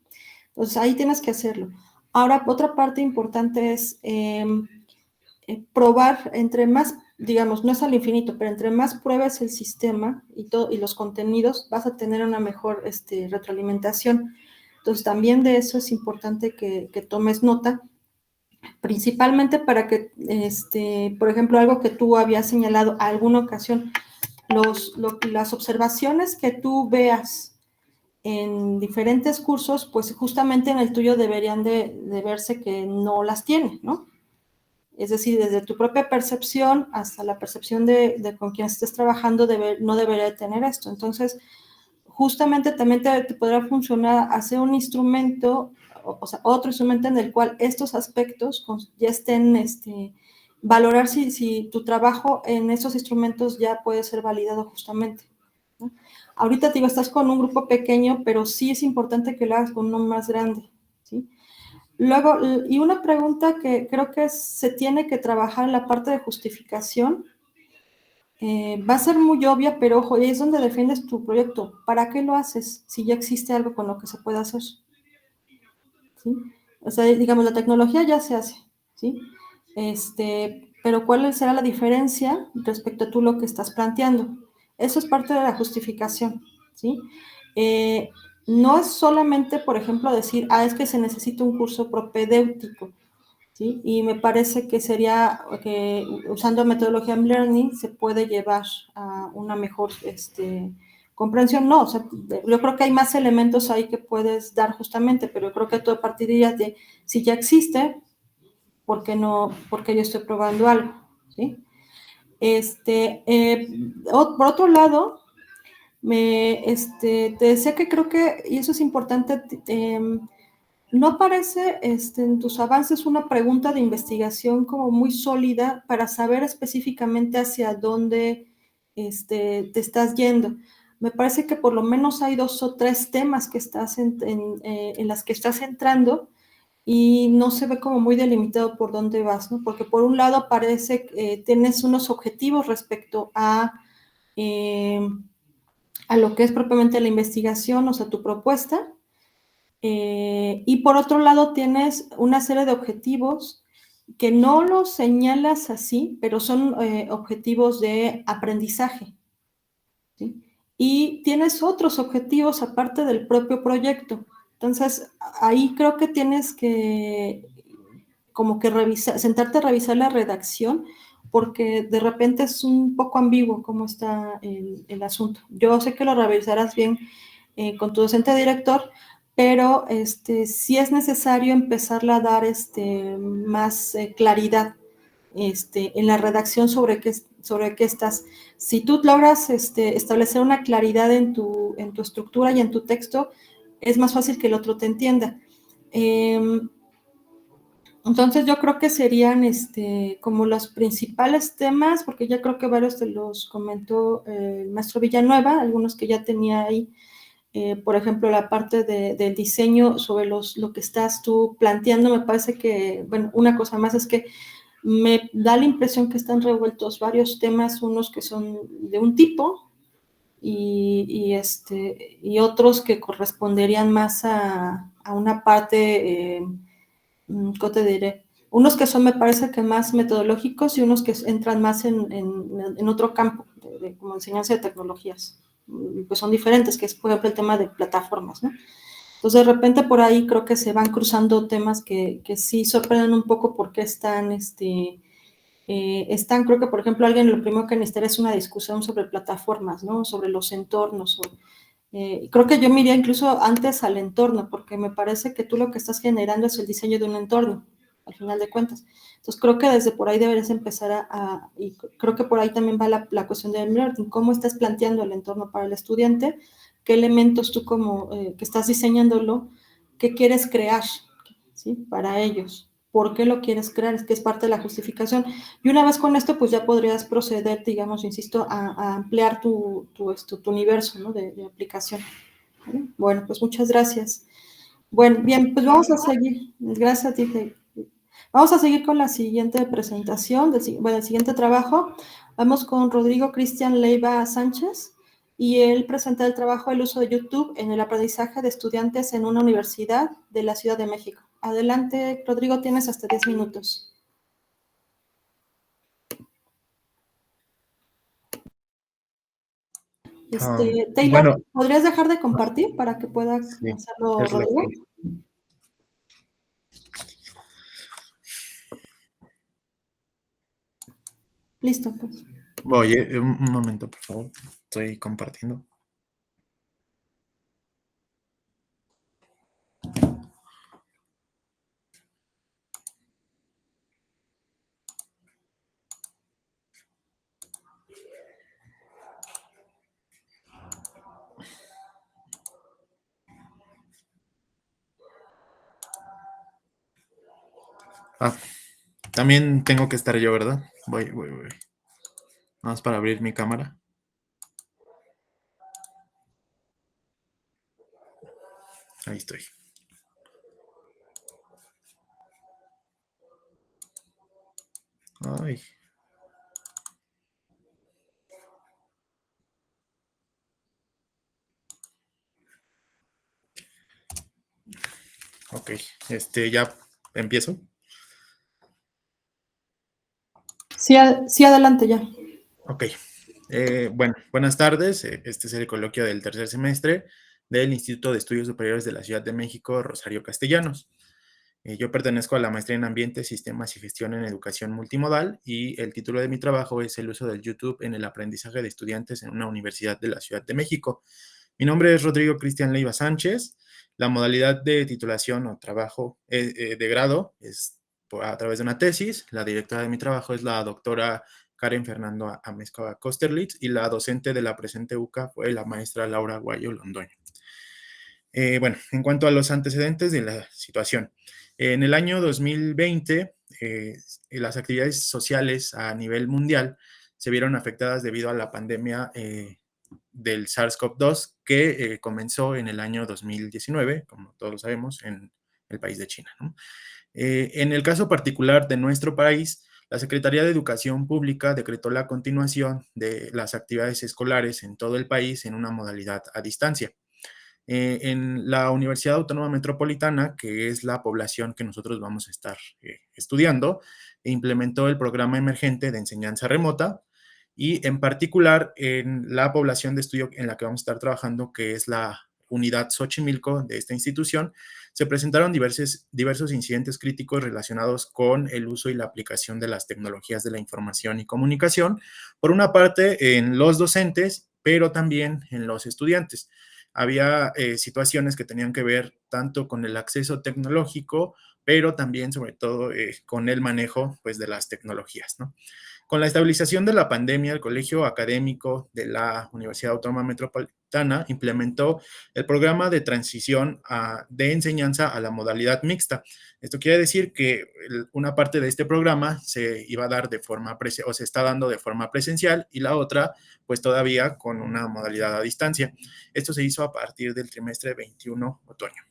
Entonces, ahí tienes que hacerlo. Ahora, otra parte importante es probar entre más, digamos, no es al infinito, pero entre más pruebas el sistema y los contenidos, vas a tener una mejor retroalimentación. Entonces, también de eso es importante que tomes nota. principalmente para que, por ejemplo, algo que tú habías señalado a alguna ocasión, las observaciones que tú veas en diferentes cursos, pues justamente en el tuyo deberían de verse que no las tiene, ¿no? Es decir, desde tu propia percepción hasta la percepción de con quien estés trabajando, no debería de tener esto. Entonces, justamente también te podrá funcionar hacer un instrumento, o sea, otro instrumento en el cual estos aspectos ya estén, valorar si tu trabajo en esos instrumentos ya puede ser validado justamente, ¿no? Ahorita te digo, estás con un grupo pequeño, pero sí es importante que lo hagas con uno más grande, ¿sí? Luego, y una pregunta que creo que se tiene que trabajar en la parte de justificación, va a ser muy obvia, pero ojo, ahí es donde defiendes tu proyecto. ¿Para qué lo haces si ya existe algo con lo que se puede hacer? ¿Sí? O sea, digamos, la tecnología ya se hace, ¿sí? Pero ¿cuál será la diferencia respecto a tú lo que estás planteando? Eso es parte de la justificación, ¿sí? No es solamente, por ejemplo, decir, es que se necesita un curso propedéutico, ¿sí? Y me parece que sería que usando metodología Learning se puede llevar a una mejor comprensión. No, o sea, yo creo que hay más elementos ahí que puedes dar justamente, pero yo creo que todo partiría de si ya existe, ¿por qué no? Porque yo estoy probando algo, ¿sí? Por otro lado, te decía que creo que, y eso es importante, no aparece en tus avances una pregunta de investigación como muy sólida para saber específicamente hacia dónde te estás yendo. Me parece que por lo menos hay 2 o 3 temas que estás en las que estás entrando y no se ve como muy delimitado por dónde vas, ¿no? Porque por un lado parece que tienes unos objetivos respecto a lo que es propiamente la investigación, o sea, tu propuesta. Y por otro lado tienes una serie de objetivos que no los señalas así, pero son objetivos de aprendizaje, ¿sí? Y tienes otros objetivos aparte del propio proyecto. Entonces, ahí creo que tienes que como que sentarte a revisar la redacción, porque de repente es un poco ambiguo cómo está el asunto. Yo sé que lo revisarás bien con tu docente director, pero sí es necesario empezarle a dar más claridad en la redacción sobre qué estás. Si tú logras establecer una claridad en tu estructura y en tu texto, es más fácil que el otro te entienda. Entonces yo creo que serían como los principales temas, porque ya creo que varios te los comentó el maestro Villanueva, algunos que ya tenía ahí, por ejemplo, la parte del diseño sobre lo que estás tú planteando. Me parece que, bueno, una cosa más es que me da la impresión que están revueltos varios temas, unos que son de un tipo y otros que corresponderían más a una parte, ¿cómo te diré? Unos que son, me parece que más metodológicos y unos que entran más en otro campo, como enseñanza de tecnologías, pues son diferentes, que es, por ejemplo, el tema de plataformas, ¿no? Entonces, de repente por ahí creo que se van cruzando temas que sí sorprenden un poco porque creo que, por ejemplo, alguien lo primero que necesitaría es una discusión sobre plataformas, ¿no? Sobre los entornos. Creo que yo me iría incluso antes al entorno, porque me parece que tú lo que estás generando es el diseño de un entorno, al final de cuentas. Entonces, creo que desde por ahí deberías empezar y creo que por ahí también va la cuestión del learning, cómo estás planteando el entorno para el estudiante, qué elementos tú como que estás diseñándolo, qué quieres crear, ¿sí? Para ellos. ¿Por qué lo quieres crear? Es que es parte de la justificación. Y una vez con esto, pues ya podrías proceder, digamos, insisto, a ampliar tu universo, ¿no? de aplicación. ¿Vale? Bueno, pues muchas gracias. Bueno, bien, pues vamos a seguir. Gracias a ti, Heidi. Vamos a seguir con la siguiente presentación, el siguiente trabajo. Vamos con Rodrigo Cristian Leiva Sánchez y él presenta el trabajo del uso de YouTube en el aprendizaje de estudiantes en una universidad de la Ciudad de México. Adelante, Rodrigo, tienes hasta 10 minutos. Taylor, bueno, ¿podrías dejar de compartir para que pueda sí, hacerlo es lo Rodrigo? que... Listo, pues. Oye, un momento, por favor. Estoy compartiendo. Ah, también tengo que estar yo, ¿verdad? Voy. Vamos para abrir mi cámara. Ahí estoy. Ay. Ok, ya empiezo. Sí, sí, adelante ya. Ok. Bueno, buenas tardes. Este es el coloquio del tercer semestre del Instituto de Estudios Superiores de la Ciudad de México, Rosario Castellanos. Yo pertenezco a la maestría en Ambiente, Sistemas y Gestión en Educación Multimodal y el título de mi trabajo es el uso del YouTube en el aprendizaje de estudiantes en una universidad de la Ciudad de México. Mi nombre es Rodrigo Cristian Leiva Sánchez. La modalidad de titulación o trabajo de grado es a través de una tesis. La directora de mi trabajo es la doctora Karen Fernando Amezcua Kosterlitz y la docente de la presente UCA fue la maestra Laura Guayo Londoño. Bueno, en cuanto a los antecedentes de la situación, en el año 2020, las actividades sociales a nivel mundial se vieron afectadas debido a la pandemia del SARS-CoV-2 que comenzó en el año 2019, como todos sabemos, en el país de China, ¿no? En el caso particular de nuestro país, la Secretaría de Educación Pública decretó la continuación de las actividades escolares en todo el país en una modalidad a distancia. En la Universidad Autónoma Metropolitana, que es la población que nosotros vamos a estar estudiando, implementó el programa emergente de enseñanza remota y en particular en la población de estudio en la que vamos a estar trabajando, que es la unidad Xochimilco de esta institución, se presentaron diversos incidentes críticos relacionados con el uso y la aplicación de las tecnologías de la información y comunicación, por una parte en los docentes, pero también en los estudiantes. Había situaciones que tenían que ver tanto con el acceso tecnológico, pero también sobre todo con el manejo pues, de las tecnologías, ¿no? Con la estabilización de la pandemia, el Colegio Académico de la Universidad Autónoma Metropolitana implementó el programa de transición de enseñanza a la modalidad mixta. Esto quiere decir que una parte de este programa se iba a dar de forma o se está dando de forma presencial y la otra, pues todavía con una modalidad a distancia. Esto se hizo a partir del trimestre 21 otoño.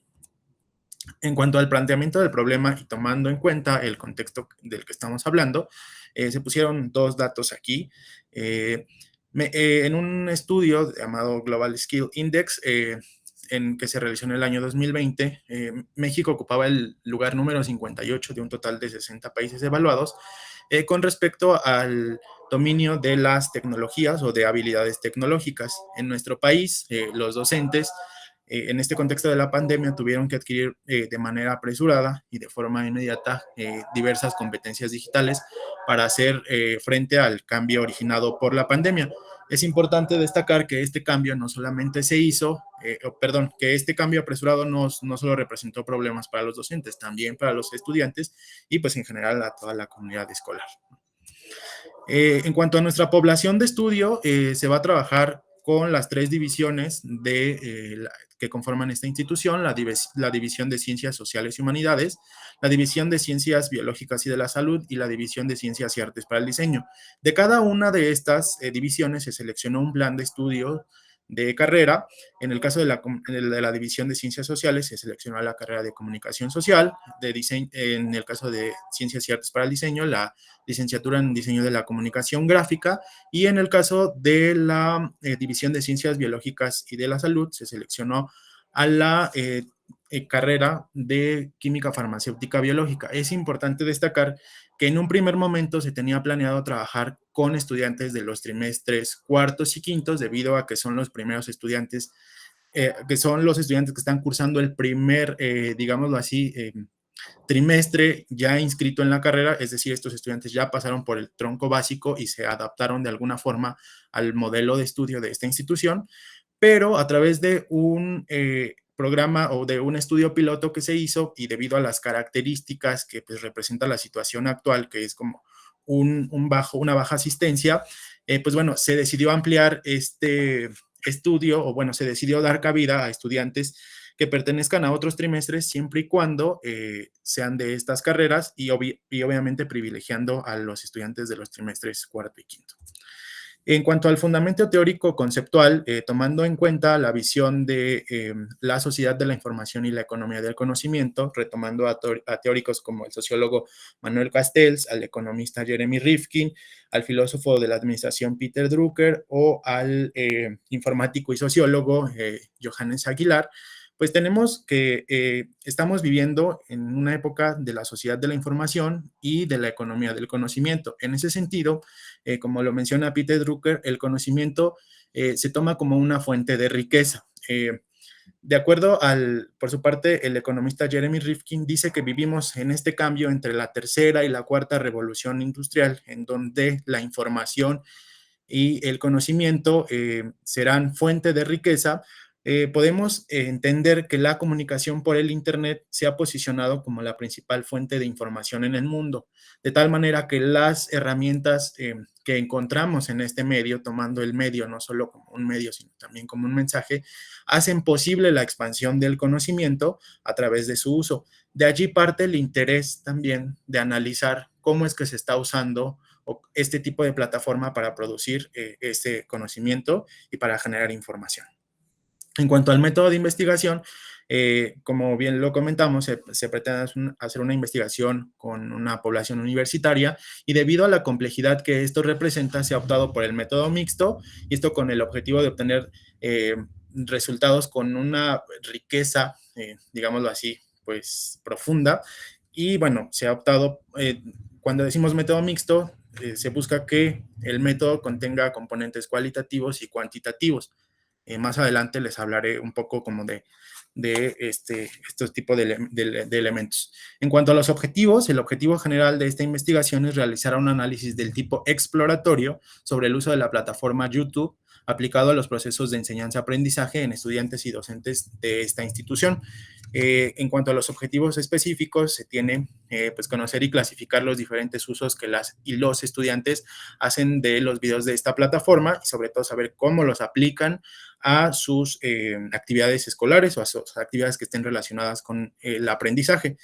En cuanto al planteamiento del problema y tomando en cuenta el contexto del que estamos hablando, se pusieron dos datos aquí. En un estudio llamado Global Skill Index, en que se realizó en el año 2020, México ocupaba el lugar número 58 de un total de 60 países evaluados con respecto al dominio de las tecnologías o de habilidades tecnológicas. En nuestro país, los docentes en este contexto de la pandemia tuvieron que adquirir de manera apresurada y de forma inmediata diversas competencias digitales para hacer frente al cambio originado por la pandemia. Es importante destacar que este cambio no solamente se hizo, que este cambio apresurado no solo representó problemas para los docentes, también para los estudiantes y pues en general a toda la comunidad escolar. En cuanto a nuestra población de estudio, se va a trabajar con las tres divisiones que conforman esta institución, la División de Ciencias Sociales y Humanidades, la División de Ciencias Biológicas y de la Salud y la División de Ciencias y Artes para el Diseño. De cada una de estas divisiones se seleccionó un plan de estudio de carrera. En el caso de la División de Ciencias Sociales se seleccionó la carrera de Comunicación Social, en el caso de Ciencias y Artes para el Diseño, la licenciatura en Diseño de la Comunicación Gráfica, y en el caso de la División de Ciencias Biológicas y de la Salud se seleccionó a la carrera de Química Farmacéutica Biológica. Es importante destacar que en un primer momento se tenía planeado trabajar con estudiantes de los trimestres cuartos y quintos, debido a que son los primeros estudiantes, que son los estudiantes que están cursando el primer, digámoslo así, trimestre ya inscrito en la carrera, es decir, estos estudiantes ya pasaron por el tronco básico y se adaptaron de alguna forma al modelo de estudio de esta institución, pero a través de un programa o de un estudio piloto que se hizo y debido a las características que pues, representa la situación actual, que es como una baja asistencia, pues bueno, se decidió ampliar este estudio o bueno, se decidió dar cabida a estudiantes que pertenezcan a otros trimestres siempre y cuando sean de estas carreras y obviamente privilegiando a los estudiantes de los trimestres cuarto y quinto. En cuanto al fundamento teórico conceptual, tomando en cuenta la visión de la sociedad de la información y la economía del conocimiento, retomando a teóricos como el sociólogo Manuel Castells, al economista Jeremy Rifkin, al filósofo de la administración Peter Drucker o al informático y sociólogo Johannes Aguilar, pues tenemos que estamos viviendo en una época de la sociedad de la información y de la economía del conocimiento. En ese sentido, como lo menciona Peter Drucker, el conocimiento se toma como una fuente de riqueza. De acuerdo por su parte, el economista Jeremy Rifkin dice que vivimos en este cambio entre la tercera y la cuarta revolución industrial, en donde la información y el conocimiento serán fuente de riqueza. Podemos entender que la comunicación por el Internet se ha posicionado como la principal fuente de información en el mundo, de tal manera que las herramientas que encontramos en este medio, tomando el medio no solo como un medio, sino también como un mensaje, hacen posible la expansión del conocimiento a través de su uso. De allí parte el interés también de analizar cómo es que se está usando este tipo de plataforma para producir este conocimiento y para generar información. En cuanto al método de investigación, como bien lo comentamos, se pretende hacer una investigación con una población universitaria y debido a la complejidad que esto representa, se ha optado por el método mixto y esto con el objetivo de obtener resultados con una riqueza, digámoslo así, pues profunda. Y bueno, se ha optado, cuando decimos método mixto, se busca que el método contenga componentes cualitativos y cuantitativos. Más adelante les hablaré un poco como de estos tipos de elementos. En cuanto a los objetivos, el objetivo general de esta investigación es realizar un análisis del tipo exploratorio sobre el uso de la plataforma YouTube aplicado a los procesos de enseñanza-aprendizaje en estudiantes y docentes de esta institución. En cuanto a los objetivos específicos, se tiene pues conocer y clasificar los diferentes usos que las y los estudiantes hacen de los videos de esta plataforma y sobre todo saber cómo los aplican a sus actividades escolares o a sus actividades que estén relacionadas con el aprendizaje.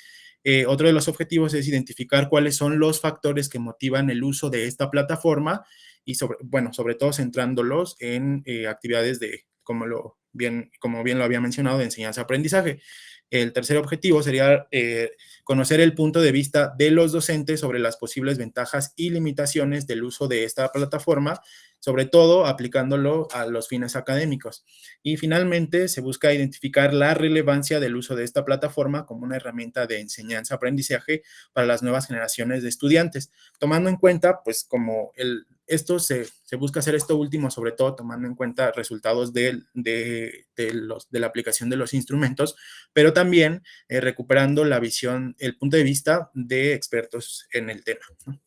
Otro de los objetivos es identificar cuáles son los factores que motivan el uso de esta plataforma y sobre todo centrándolos en actividades como bien lo había mencionado, de enseñanza-aprendizaje. El tercer objetivo sería conocer el punto de vista de los docentes sobre las posibles ventajas y limitaciones del uso de esta plataforma, sobre todo aplicándolo a los fines académicos. Y finalmente se busca identificar la relevancia del uso de esta plataforma como una herramienta de enseñanza-aprendizaje para las nuevas generaciones de estudiantes, tomando en cuenta, pues como se busca hacer esto último, sobre todo tomando en cuenta resultados de la aplicación de los instrumentos, pero también recuperando la visión, el punto de vista de expertos en el tema, ¿no?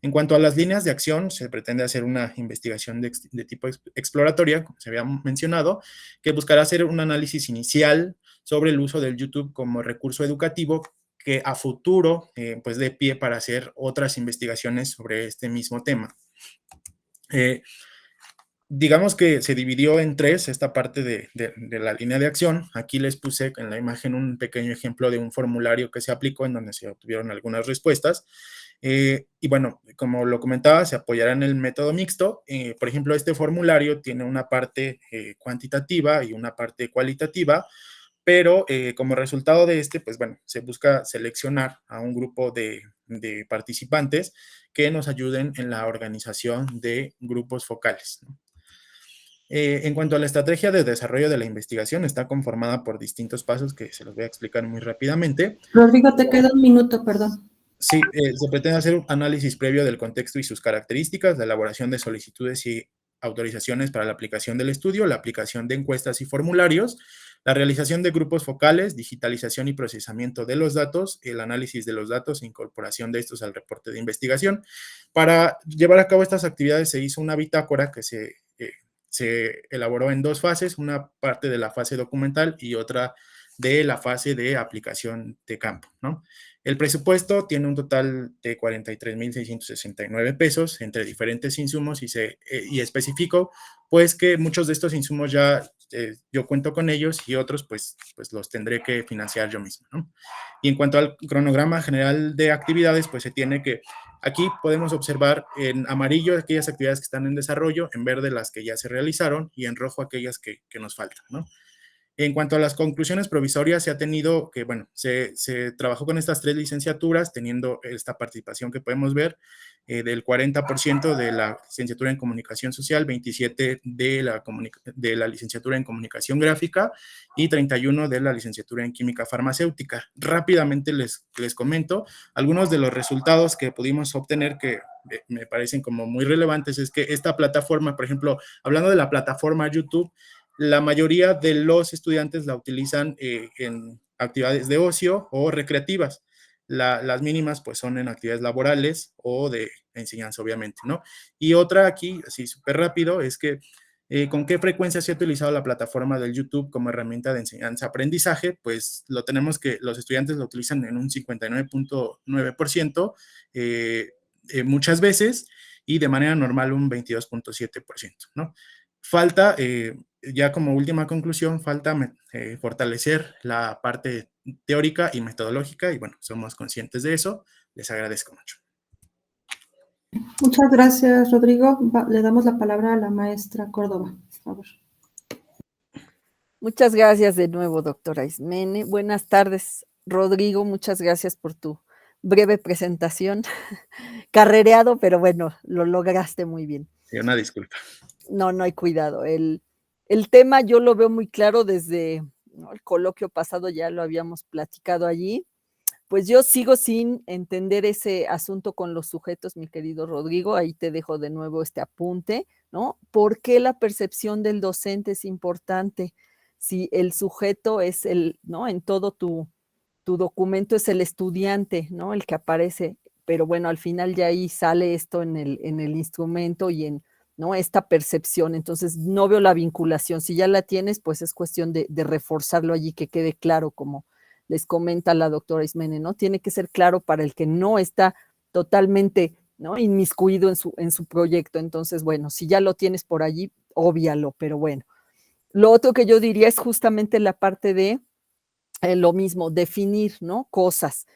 En cuanto a las líneas de acción, se pretende hacer una investigación de tipo exploratoria, como se había mencionado, que buscará hacer un análisis inicial sobre el uso del YouTube como recurso educativo que a futuro pues dé pie para hacer otras investigaciones sobre este mismo tema. Digamos que se dividió en tres esta parte de la línea de acción. Aquí les puse en la imagen un pequeño ejemplo de un formulario que se aplicó en donde se obtuvieron algunas respuestas. Y bueno, como lo comentaba, se apoyará en el método mixto. Por ejemplo, este formulario tiene una parte cuantitativa y una parte cualitativa, pero como resultado de pues bueno, se busca seleccionar a un grupo de participantes que nos ayuden en la organización de grupos focales, ¿no? En cuanto a la estrategia de desarrollo de la investigación, está conformada por distintos pasos que se los voy a explicar muy rápidamente. Rodrigo, te queda un minuto, perdón. Sí, se pretende hacer un análisis previo del contexto y sus características, la elaboración de solicitudes y autorizaciones para la aplicación del estudio, la aplicación de encuestas y formularios, la realización de grupos focales, digitalización y procesamiento de los datos, el análisis de los datos e incorporación de estos al reporte de investigación. Para llevar a cabo estas actividades se hizo una bitácora que se elaboró en 2 fases, una parte de la fase documental y otra de la fase de aplicación de campo, ¿no? El presupuesto tiene un total de 43,669 pesos entre diferentes insumos y especifico pues que muchos de estos insumos ya yo cuento con ellos y otros pues los tendré que financiar yo mismo, ¿no? Y en cuanto al cronograma general de actividades, pues se tiene que, aquí podemos observar en amarillo aquellas actividades que están en desarrollo, en verde las que ya se realizaron y en rojo aquellas que nos faltan, ¿no? En cuanto a las conclusiones provisorias, se ha tenido que, bueno, se trabajó con estas 3 licenciaturas, teniendo esta participación que podemos ver del 40% de la licenciatura en Comunicación Social, 27% de la licenciatura en Comunicación Gráfica y 31% de la licenciatura en Química Farmacéutica. Rápidamente les comento algunos de los resultados que pudimos obtener que me parecen como muy relevantes. Es que esta plataforma, por ejemplo, hablando de la plataforma YouTube, la mayoría de los estudiantes la utilizan en actividades de ocio o recreativas. Las mínimas pues son en actividades laborales o de enseñanza, obviamente, ¿no? Y otra aquí, así súper rápido, es que ¿con qué frecuencia se ha utilizado la plataforma del YouTube como herramienta de enseñanza-aprendizaje? Pues lo tenemos que los estudiantes lo utilizan en un 59,9%, muchas veces, y de manera normal un 22,7%, ¿no? Falta, ya como última conclusión, falta fortalecer la parte teórica y metodológica y bueno, somos conscientes de eso. Les agradezco mucho. Muchas gracias, Rodrigo. Le damos la palabra a la maestra Córdoba, por favor. Muchas gracias de nuevo, doctora Ismene. Buenas tardes, Rodrigo. Muchas gracias por tu breve presentación. Carrereado, pero bueno, lo lograste muy bien. Sí, una disculpa. No hay cuidado. El tema yo lo veo muy claro desde, ¿no?, el coloquio pasado, ya lo habíamos platicado allí. Pues yo sigo sin entender ese asunto con los sujetos, mi querido Rodrigo. Ahí te dejo de nuevo este apunte, ¿no? ¿Por qué la percepción del docente es importante? Si el sujeto es ¿no? En todo tu documento es el estudiante, ¿no? El que aparece, pero bueno, al final ya ahí sale esto en el instrumento y ¿no? Esta percepción. Entonces no veo la vinculación. Si ya la tienes, pues es cuestión de reforzarlo allí, que quede claro, como les comenta la doctora Ismene, ¿no? Tiene que ser claro para el que no está totalmente, ¿no?, inmiscuido en su proyecto. Entonces, bueno, si ya lo tienes por allí, óbvialo, pero bueno. Lo otro que yo diría es justamente la parte de lo mismo, definir, ¿no?, cosas.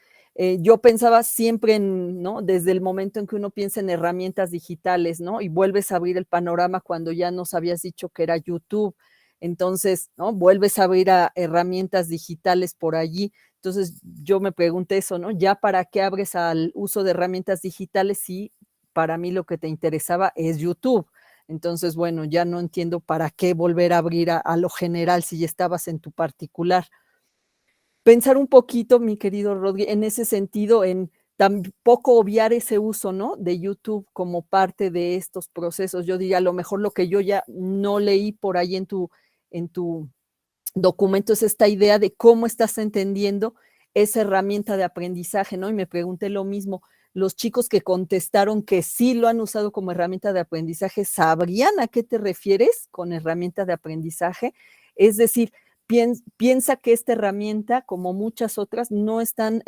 Yo pensaba siempre ¿no?, desde el momento en que uno piensa en herramientas digitales, ¿no?, y vuelves a abrir el panorama cuando ya nos habías dicho que era YouTube. Entonces, ¿no?, vuelves a abrir a herramientas digitales por allí. Entonces, yo me pregunté eso, ¿no? ¿Ya para qué abres al uso de herramientas digitales si para mí lo que te interesaba es YouTube? Entonces, bueno, ya no entiendo para qué volver a abrir a lo general si ya estabas en tu particular. Pensar un poquito, mi querido Rodri, en ese sentido, en tampoco obviar ese uso, ¿no?, de YouTube como parte de estos procesos. Yo diría, a lo mejor lo que yo ya no leí por ahí en tu documento es esta idea de cómo estás entendiendo esa herramienta de aprendizaje, ¿no? Y me pregunté lo mismo, los chicos que contestaron que sí lo han usado como herramienta de aprendizaje, ¿sabrían a qué te refieres con herramienta de aprendizaje? Es decir, piensa que esta herramienta, como muchas otras, no están,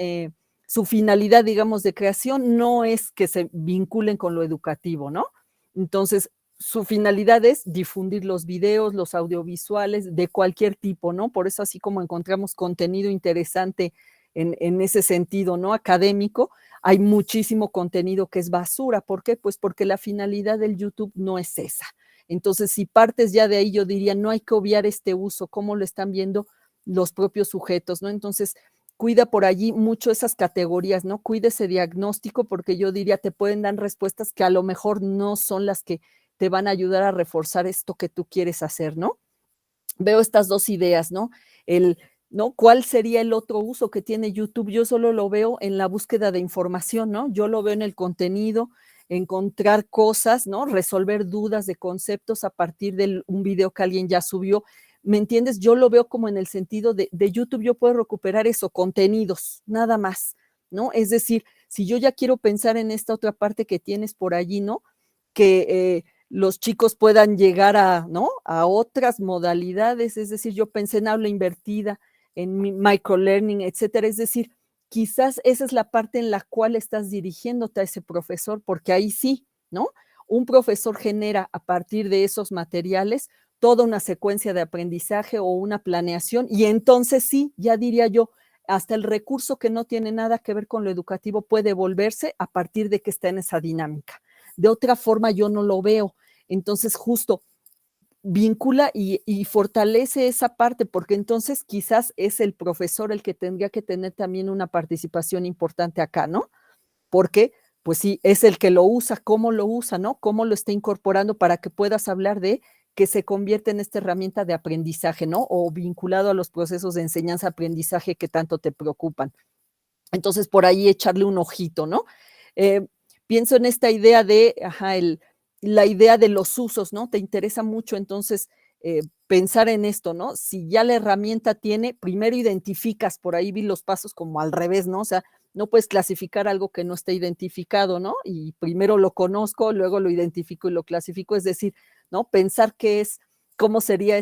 su finalidad, digamos, de creación no es que se vinculen con lo educativo, ¿no? Entonces, su finalidad es difundir los videos, los audiovisuales de cualquier tipo, ¿no? Por eso así como encontramos contenido interesante en ese sentido, ¿no?, académico, hay muchísimo contenido que es basura. ¿Por qué? Pues porque la finalidad del YouTube no es esa. Entonces, si partes ya de ahí, yo diría, no hay que obviar este uso, cómo lo están viendo los propios sujetos, ¿no? Entonces, cuida por allí mucho esas categorías, ¿no? Cuida ese diagnóstico, porque yo diría, te pueden dar respuestas que a lo mejor no son las que te van a ayudar a reforzar esto que tú quieres hacer, ¿no? Veo estas 2 ideas, ¿no? ¿no? ¿Cuál sería el otro uso que tiene YouTube? Yo solo lo veo en la búsqueda de información, ¿no? Yo lo veo en el contenido, encontrar cosas, ¿no? Resolver dudas de conceptos a partir de un video que alguien ya subió. ¿Me entiendes? Yo lo veo como en el sentido de YouTube, yo puedo recuperar eso, contenidos, nada más, ¿no? Es decir, si yo ya quiero pensar en esta otra parte que tienes por allí, ¿no? Que los chicos puedan llegar a, ¿no? A otras modalidades, es decir, yo pensé en aula invertida, en microlearning, etcétera, es decir, quizás esa es la parte en la cual estás dirigiéndote a ese profesor, porque ahí sí, ¿no? Un profesor genera a partir de esos materiales toda una secuencia de aprendizaje o una planeación, y entonces sí, ya diría yo, hasta el recurso que no tiene nada que ver con lo educativo puede volverse a partir de que está en esa dinámica. De otra forma yo no lo veo. Entonces justo vincula y fortalece esa parte, porque entonces quizás es el profesor el que tendría que tener también una participación importante acá, ¿no? Porque, pues sí, es el que lo usa, cómo lo usa, ¿no? Cómo lo está incorporando para que puedas hablar de que se convierte en esta herramienta de aprendizaje, ¿no? O vinculado a los procesos de enseñanza-aprendizaje que tanto te preocupan. Entonces, por ahí echarle un ojito, ¿no? Pienso en esta idea de, la idea de los usos, ¿no? Te interesa mucho, entonces, pensar en esto, ¿no? Si ya la herramienta tiene, primero identificas, por ahí vi los pasos como al revés, ¿no? O sea, no puedes clasificar algo que no esté identificado, ¿no? Y primero lo conozco, luego lo identifico y lo clasifico, es decir, ¿no? Pensar qué es, cómo sería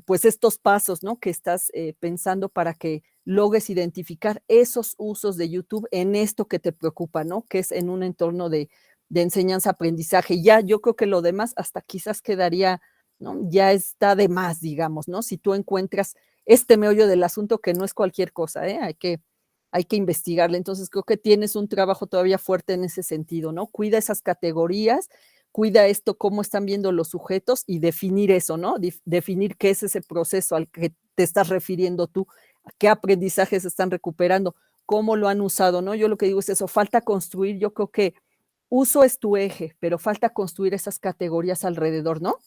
pues estos pasos, ¿no? Que estás pensando para que logres identificar esos usos de YouTube en esto que te preocupa, ¿no? Que es en un entorno de enseñanza-aprendizaje. Ya yo creo que lo demás hasta quizás quedaría, ¿no? Ya está de más, digamos, ¿no? Si tú encuentras este meollo del asunto que no es cualquier cosa, ¿eh? Hay que investigarle. Entonces creo que tienes un trabajo todavía fuerte en ese sentido, ¿no? Cuida esas categorías, cuida esto, cómo están viendo los sujetos y definir eso, ¿no? Definir qué es ese proceso al que te estás refiriendo tú, qué aprendizajes están recuperando, cómo lo han usado, ¿no? Yo lo que digo es eso, falta construir, yo creo que uso es tu eje, pero falta construir esas categorías alrededor, ¿no?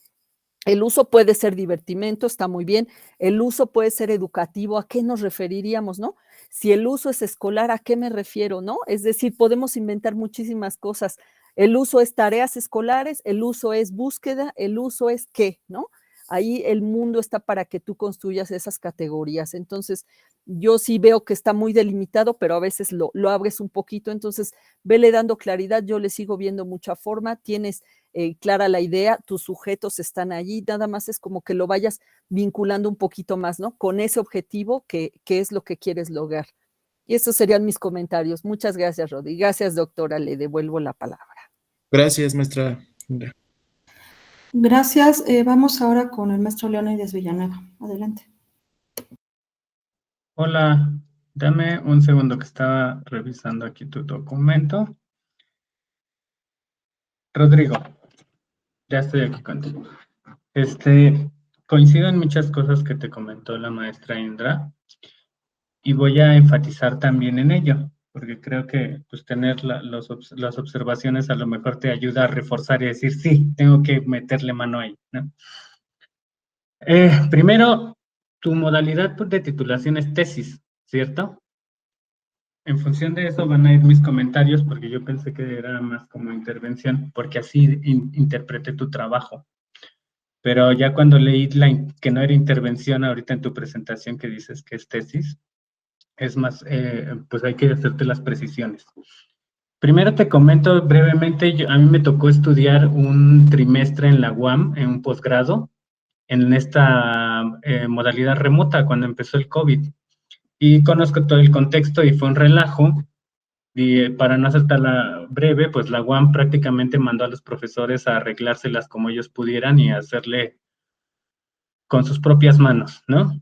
El uso puede ser divertimento, está muy bien. El uso puede ser educativo, ¿a qué nos referiríamos, no? Si el uso es escolar, ¿a qué me refiero, no? Es decir, podemos inventar muchísimas cosas. El uso es tareas escolares, el uso es búsqueda, el uso es qué, ¿no? Ahí el mundo está para que tú construyas esas categorías. Entonces, yo sí veo que está muy delimitado, pero a veces lo abres un poquito. Entonces, vele dando claridad. Yo le sigo viendo mucha forma. Tienes clara la idea, tus sujetos están allí, nada más es como que lo vayas vinculando un poquito más, ¿no? Con ese objetivo que es lo que quieres lograr. Y estos serían mis comentarios. Muchas gracias, Rodi. Gracias, doctora. Le devuelvo la palabra. Gracias, maestra. Gracias. Vamos ahora con el maestro Leónidas Villanueva. Adelante. Hola, dame un segundo que estaba revisando aquí tu documento. Rodrigo, ya estoy aquí contigo. Coincido en muchas cosas que te comentó la maestra Indra y voy a enfatizar también en ello, porque creo que pues, tener las observaciones a lo mejor te ayuda a reforzar y decir, sí, tengo que meterle mano ahí, ¿no? Primero, tu modalidad de titulación es tesis, ¿cierto? En función de eso van a ir mis comentarios, porque yo pensé que era más como intervención, porque así interpreté tu trabajo. Pero ya cuando leí que no era intervención ahorita en tu presentación que dices que es tesis, es más, pues hay que hacerte las precisiones. Primero te comento brevemente, a mí me tocó estudiar un trimestre en la UAM, en un posgrado, en esta modalidad remota cuando empezó el COVID. Y conozco todo el contexto y fue un relajo. Y para no hacerla breve, pues la UAM prácticamente mandó a los profesores a arreglárselas como ellos pudieran y a hacerle con sus propias manos, ¿no?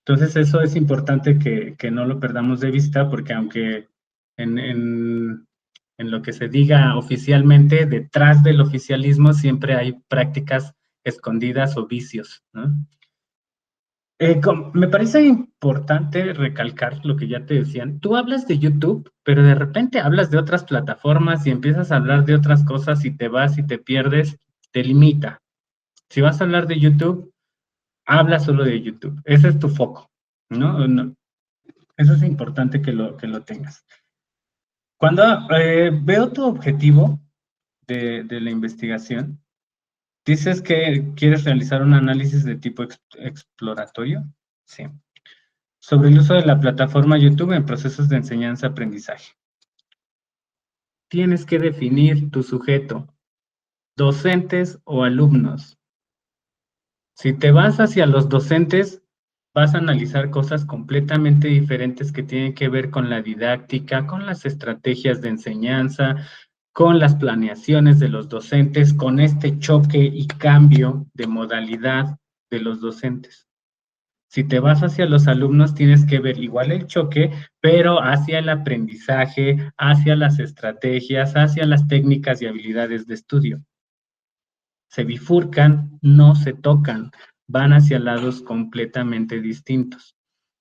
Entonces eso es importante que no lo perdamos de vista porque aunque en lo que se diga oficialmente, detrás del oficialismo siempre hay prácticas escondidas o vicios, ¿no? Me parece importante recalcar lo que ya te decían. Tú hablas de YouTube, pero de repente hablas de otras plataformas y empiezas a hablar de otras cosas y te vas y te pierdes, te limita. Si vas a hablar de YouTube, habla solo de YouTube. Ese es tu foco, ¿no? Eso es importante que lo tengas. Cuando veo tu objetivo, de la investigación. Dices que quieres realizar un análisis de tipo exploratorio. Sí. Sobre el uso de la plataforma YouTube en procesos de enseñanza-aprendizaje. Tienes que definir tu sujeto, docentes o alumnos. Si te vas hacia los docentes, vas a analizar cosas completamente diferentes que tienen que ver con la didáctica, con las estrategias de enseñanza, con las planeaciones de los docentes, con este choque y cambio de modalidad de los docentes. Si te vas hacia los alumnos, tienes que ver igual el choque, pero hacia el aprendizaje, hacia las estrategias, hacia las técnicas y habilidades de estudio. Se bifurcan, no se tocan, van hacia lados completamente distintos.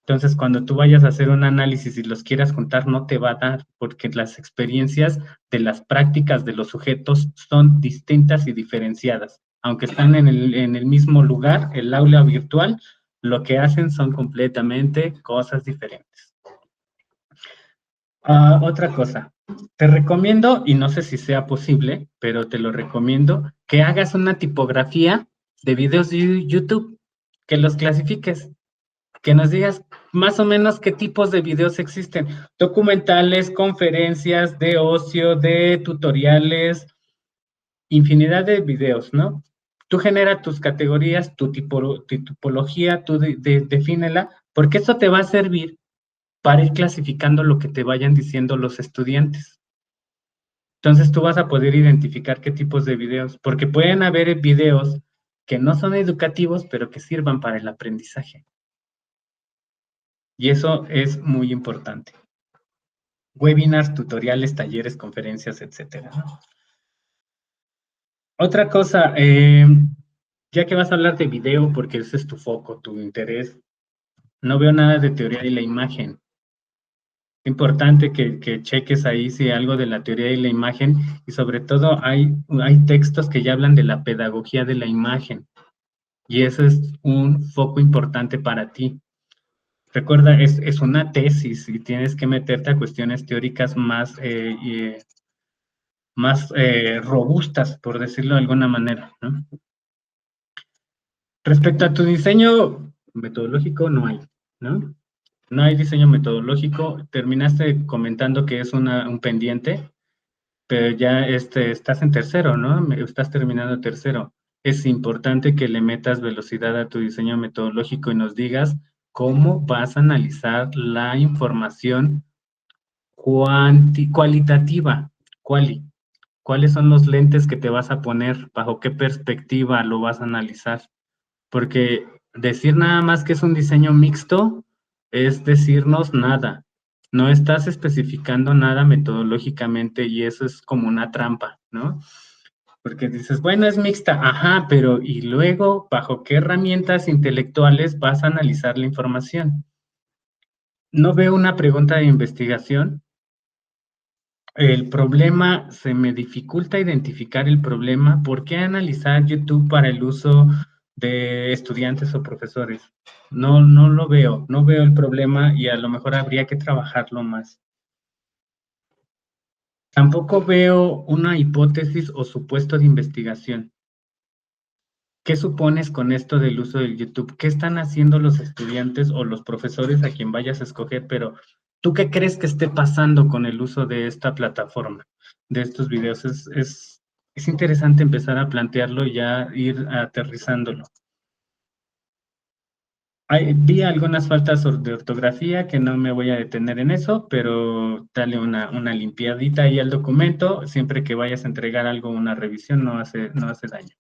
Entonces, cuando tú vayas a hacer un análisis y los quieras juntar, no te va a dar, porque las experiencias de las prácticas de los sujetos son distintas y diferenciadas. Aunque están en el mismo lugar, el aula virtual, lo que hacen son completamente cosas diferentes. Otra cosa, te recomiendo, y no sé si sea posible, pero te lo recomiendo, que hagas una tipografía de videos de YouTube, que los clasifiques, que nos digas más o menos qué tipos de videos existen, documentales, conferencias, de ocio, de tutoriales, infinidad de videos, ¿no? Tú genera tus categorías, tu tipología, tú defínela, porque eso te va a servir para ir clasificando lo que te vayan diciendo los estudiantes. Entonces tú vas a poder identificar qué tipos de videos, porque pueden haber videos que no son educativos, pero que sirvan para el aprendizaje. Y eso es muy importante. Webinars, tutoriales, talleres, conferencias, etcétera, ¿no? Otra cosa, ya que vas a hablar de video, porque ese es tu foco, tu interés, no veo nada de teoría de la imagen. Es importante que cheques ahí si hay algo de la teoría de la imagen y sobre todo hay textos que ya hablan de la pedagogía de la imagen y eso es un foco importante para ti. Recuerda, es una tesis y tienes que meterte a cuestiones teóricas más robustas, por decirlo de alguna manera, ¿no? Respecto a tu diseño metodológico, no hay, ¿no? No hay diseño metodológico. Terminaste comentando que es un pendiente, pero ya estás en tercero, ¿no? Estás terminando tercero. Es importante que le metas velocidad a tu diseño metodológico y nos digas cómo vas a analizar la información cualitativa. ¿Cuáles son los lentes que te vas a poner? ¿Bajo qué perspectiva lo vas a analizar? Porque decir nada más que es un diseño mixto es decirnos nada. No estás especificando nada metodológicamente y eso es como una trampa, ¿no? Porque dices, bueno, es mixta, ajá, pero ¿y luego bajo qué herramientas intelectuales vas a analizar la información? No veo una pregunta de investigación. El problema, se me dificulta identificar el problema. ¿Por qué analizar YouTube para el uso de estudiantes o profesores? No lo veo, no veo el problema y a lo mejor habría que trabajarlo más. Tampoco veo una hipótesis o supuesto de investigación. ¿Qué supones con esto del uso del YouTube? ¿Qué están haciendo los estudiantes o los profesores a quien vayas a escoger? Pero, ¿tú qué crees que esté pasando con el uso de esta plataforma, de estos videos? Es interesante empezar a plantearlo y ya ir aterrizándolo. Vi algunas faltas de ortografía que no me voy a detener en eso, pero dale una limpiadita ahí al documento. Siempre que vayas a entregar algo, una revisión, no hace daño.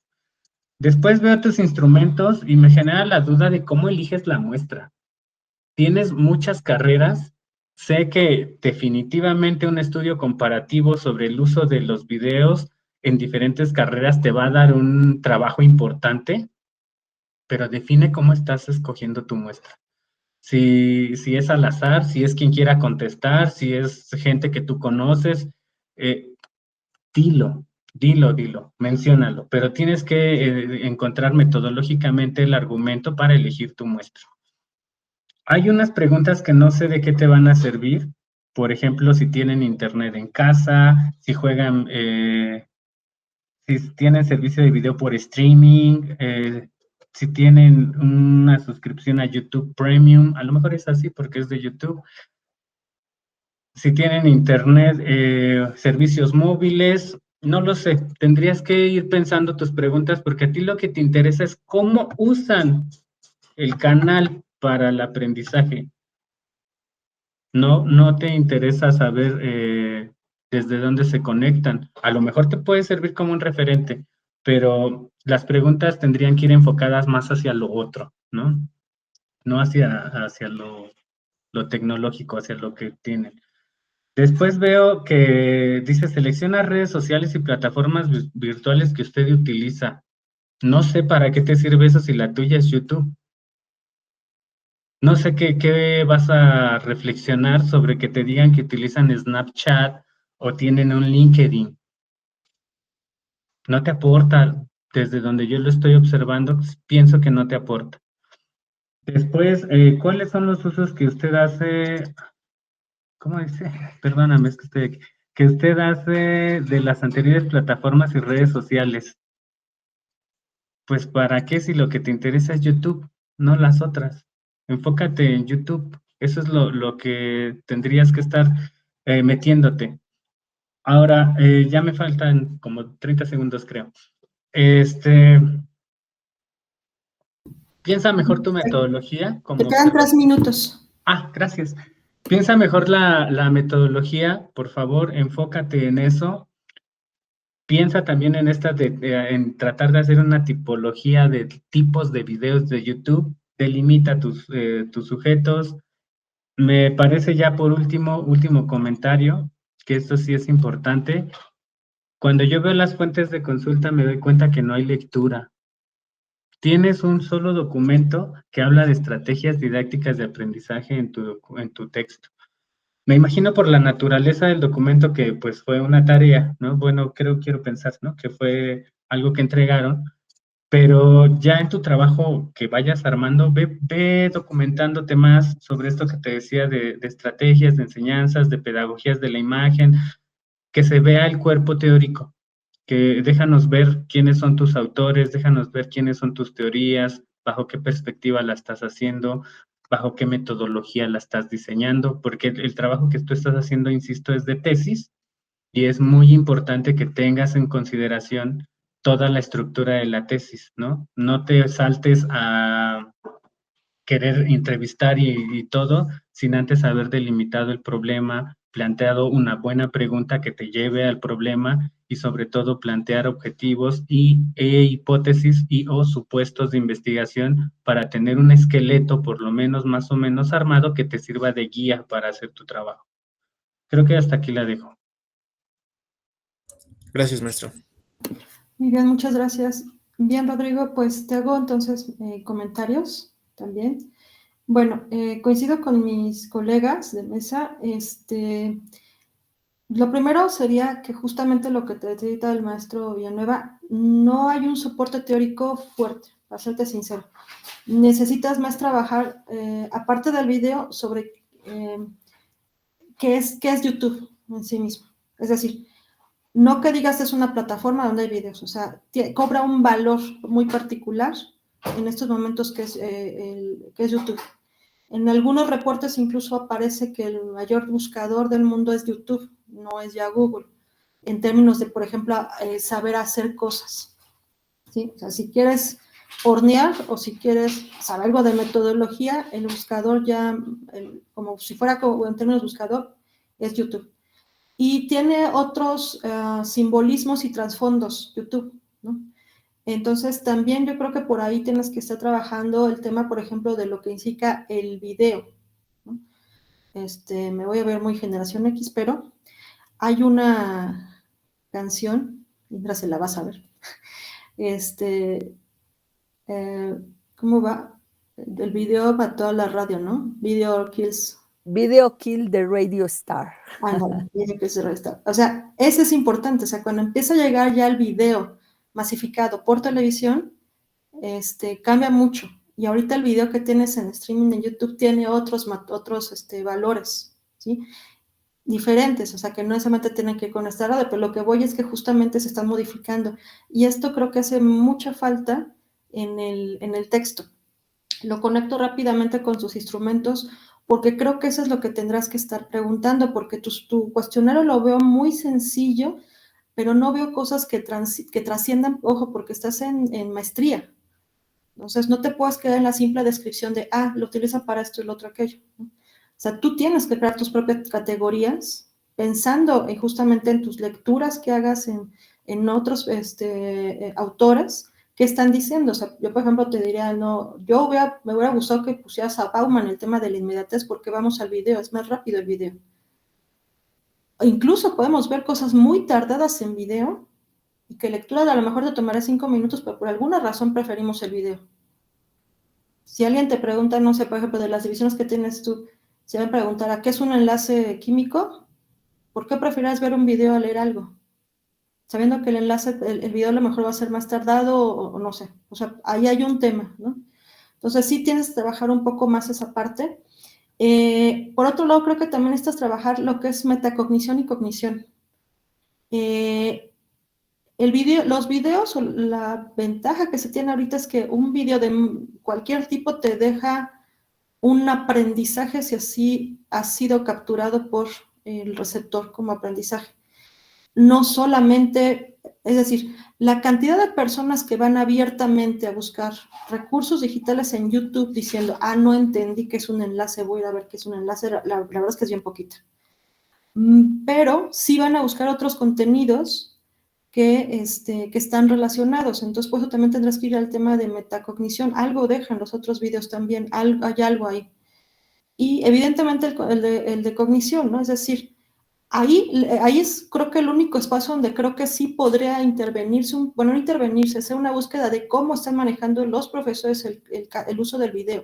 Después veo tus instrumentos y me genera la duda de cómo eliges la muestra. Tienes muchas carreras. Sé que definitivamente un estudio comparativo sobre el uso de los videos en diferentes carreras te va a dar un trabajo importante, pero define cómo estás escogiendo tu muestra. Si es al azar, si es quien quiera contestar, si es gente que tú conoces, dilo, menciónalo, pero tienes que encontrar metodológicamente el argumento para elegir tu muestra. Hay unas preguntas que no sé de qué te van a servir, por ejemplo, si tienen internet en casa, si juegan si tienen servicio de video por streaming, si tienen una suscripción a YouTube Premium, a lo mejor es así porque es de YouTube. Si tienen internet, servicios móviles, no lo sé. Tendrías que ir pensando tus preguntas porque a ti lo que te interesa es cómo usan el canal para el aprendizaje. No te interesa saber desde dónde se conectan. A lo mejor te puede servir como un referente, pero las preguntas tendrían que ir enfocadas más hacia lo otro, ¿no? No hacia lo tecnológico, hacia lo que tienen. Después veo que dice selecciona redes sociales y plataformas virtuales que usted utiliza. No sé para qué te sirve eso si la tuya es YouTube. No sé qué vas a reflexionar sobre que te digan que utilizan Snapchat o tienen un LinkedIn. No te aporta, desde donde yo lo estoy observando, pienso que no te aporta. Después, ¿cuáles son los usos que usted hace? ¿Cómo dice? Perdóname, es que estoy aquí. Que usted hace de las anteriores plataformas y redes sociales. Pues, ¿para qué si lo que te interesa es YouTube, no las otras? Enfócate en YouTube. Eso es lo que tendrías que estar metiéndote. Ahora, ya me faltan como 30 segundos, creo. Piensa mejor tu metodología. Te Como quedan 3 minutos. gracias. Piensa mejor la metodología, por favor, enfócate en eso. Piensa también en en tratar de hacer una tipología de tipos de videos de YouTube. Delimita tus sujetos. Me parece ya por último comentario, que esto sí es importante. Cuando yo veo las fuentes de consulta me doy cuenta que no hay lectura. Tienes un solo documento que habla de estrategias didácticas de aprendizaje en tu texto. Me imagino por la naturaleza del documento que pues fue una tarea, ¿no? Bueno, quiero pensar, ¿no? Que fue algo que entregaron, pero ya en tu trabajo que vayas armando, ve documentándote más sobre esto que te decía de estrategias, de enseñanzas, de pedagogías de la imagen, que se vea el cuerpo teórico, que déjanos ver quiénes son tus autores, déjanos ver quiénes son tus teorías, bajo qué perspectiva la estás haciendo, bajo qué metodología la estás diseñando, porque el trabajo que tú estás haciendo, insisto, es de tesis y es muy importante que tengas en consideración toda la estructura de la tesis, ¿no? No te saltes a querer entrevistar y todo sin antes haber delimitado el problema, planteado una buena pregunta que te lleve al problema y sobre todo plantear objetivos e hipótesis y o supuestos de investigación para tener un esqueleto por lo menos más o menos armado que te sirva de guía para hacer tu trabajo. Creo que hasta aquí la dejo. Gracias, maestro. Muy bien, muchas gracias. Bien, Rodrigo, pues te hago entonces comentarios también. Bueno, coincido con mis colegas de mesa. Lo primero sería que justamente lo que te cita el maestro Villanueva, no hay un soporte teórico fuerte, para serte sincero. Necesitas más trabajar, aparte del video, sobre qué es YouTube en sí mismo. Es decir, no que digas es una plataforma donde hay videos, o sea, cobra un valor muy particular en estos momentos que es YouTube. En algunos reportes incluso aparece que el mayor buscador del mundo es YouTube, no es ya Google, en términos de, por ejemplo, saber hacer cosas, ¿sí? O sea, si quieres hornear o si quieres saber algo de metodología, el buscador ya, como si fuera en términos de buscador, es YouTube. Y tiene otros simbolismos y trasfondos, YouTube, ¿no? Entonces, también yo creo que por ahí tienes que estar trabajando el tema, por ejemplo, de lo que indica el video, ¿no? Me voy a ver muy generación X, pero hay una canción, mientras se la vas a ver, ¿cómo va? El video mató a la radio, ¿no? Video kills. Video kill the radio star. No, tiene que ser restart. O sea, eso es importante. O sea, cuando empieza a llegar ya el video masificado por televisión, cambia mucho. Y ahorita el video que tienes en streaming en YouTube tiene otros valores, ¿sí? diferentes, o sea, que no necesariamente tienen que ir con esta radio, pero lo que voy es que justamente se están modificando. Y esto creo que hace mucha falta en el texto. Lo conecto rápidamente con sus instrumentos, porque creo que eso es lo que tendrás que estar preguntando, porque tu cuestionario lo veo muy sencillo, pero no veo cosas que trasciendan, ojo, porque estás en maestría. Entonces, no te puedes quedar en la simple descripción de, lo utiliza para esto y lo otro aquello, ¿no? O sea, tú tienes que crear tus propias categorías pensando justamente en tus lecturas que hagas en otros autores que están diciendo. O sea, yo, por ejemplo, te diría, no, me hubiera gustado que pusieras a Bauman el tema de la inmediatez porque vamos al video, es más rápido el video. O incluso podemos ver cosas muy tardadas en video y que lectura a lo mejor te tomará 5 minutos, pero por alguna razón preferimos el video. Si alguien te pregunta, no sé, por ejemplo, de las divisiones que tienes tú, si me preguntara, ¿qué es un enlace químico? ¿Por qué prefieres ver un video a leer algo? Sabiendo que el enlace, el video a lo mejor va a ser más tardado o no sé. O sea, ahí hay un tema, ¿no? Entonces sí tienes que trabajar un poco más esa parte. Por otro lado, creo que también necesitas trabajar lo que es metacognición y cognición. Los videos, o la ventaja que se tiene ahorita es que un video de cualquier tipo te deja un aprendizaje si así ha sido capturado por el receptor como aprendizaje. No solamente, es decir, la cantidad de personas que van abiertamente a buscar recursos digitales en YouTube diciendo, no entendí qué es un enlace, voy a ir a ver qué es un enlace, la verdad es que es bien poquita. Pero sí van a buscar otros contenidos que están relacionados. Entonces, por eso también tendrás que ir al tema de metacognición. Algo dejan los otros videos también, hay algo ahí. Y evidentemente el de cognición, ¿no? Es decir, ahí es creo que el único espacio donde creo que sí podría intervenirse, no intervenirse, hacer una búsqueda de cómo están manejando los profesores el uso del video.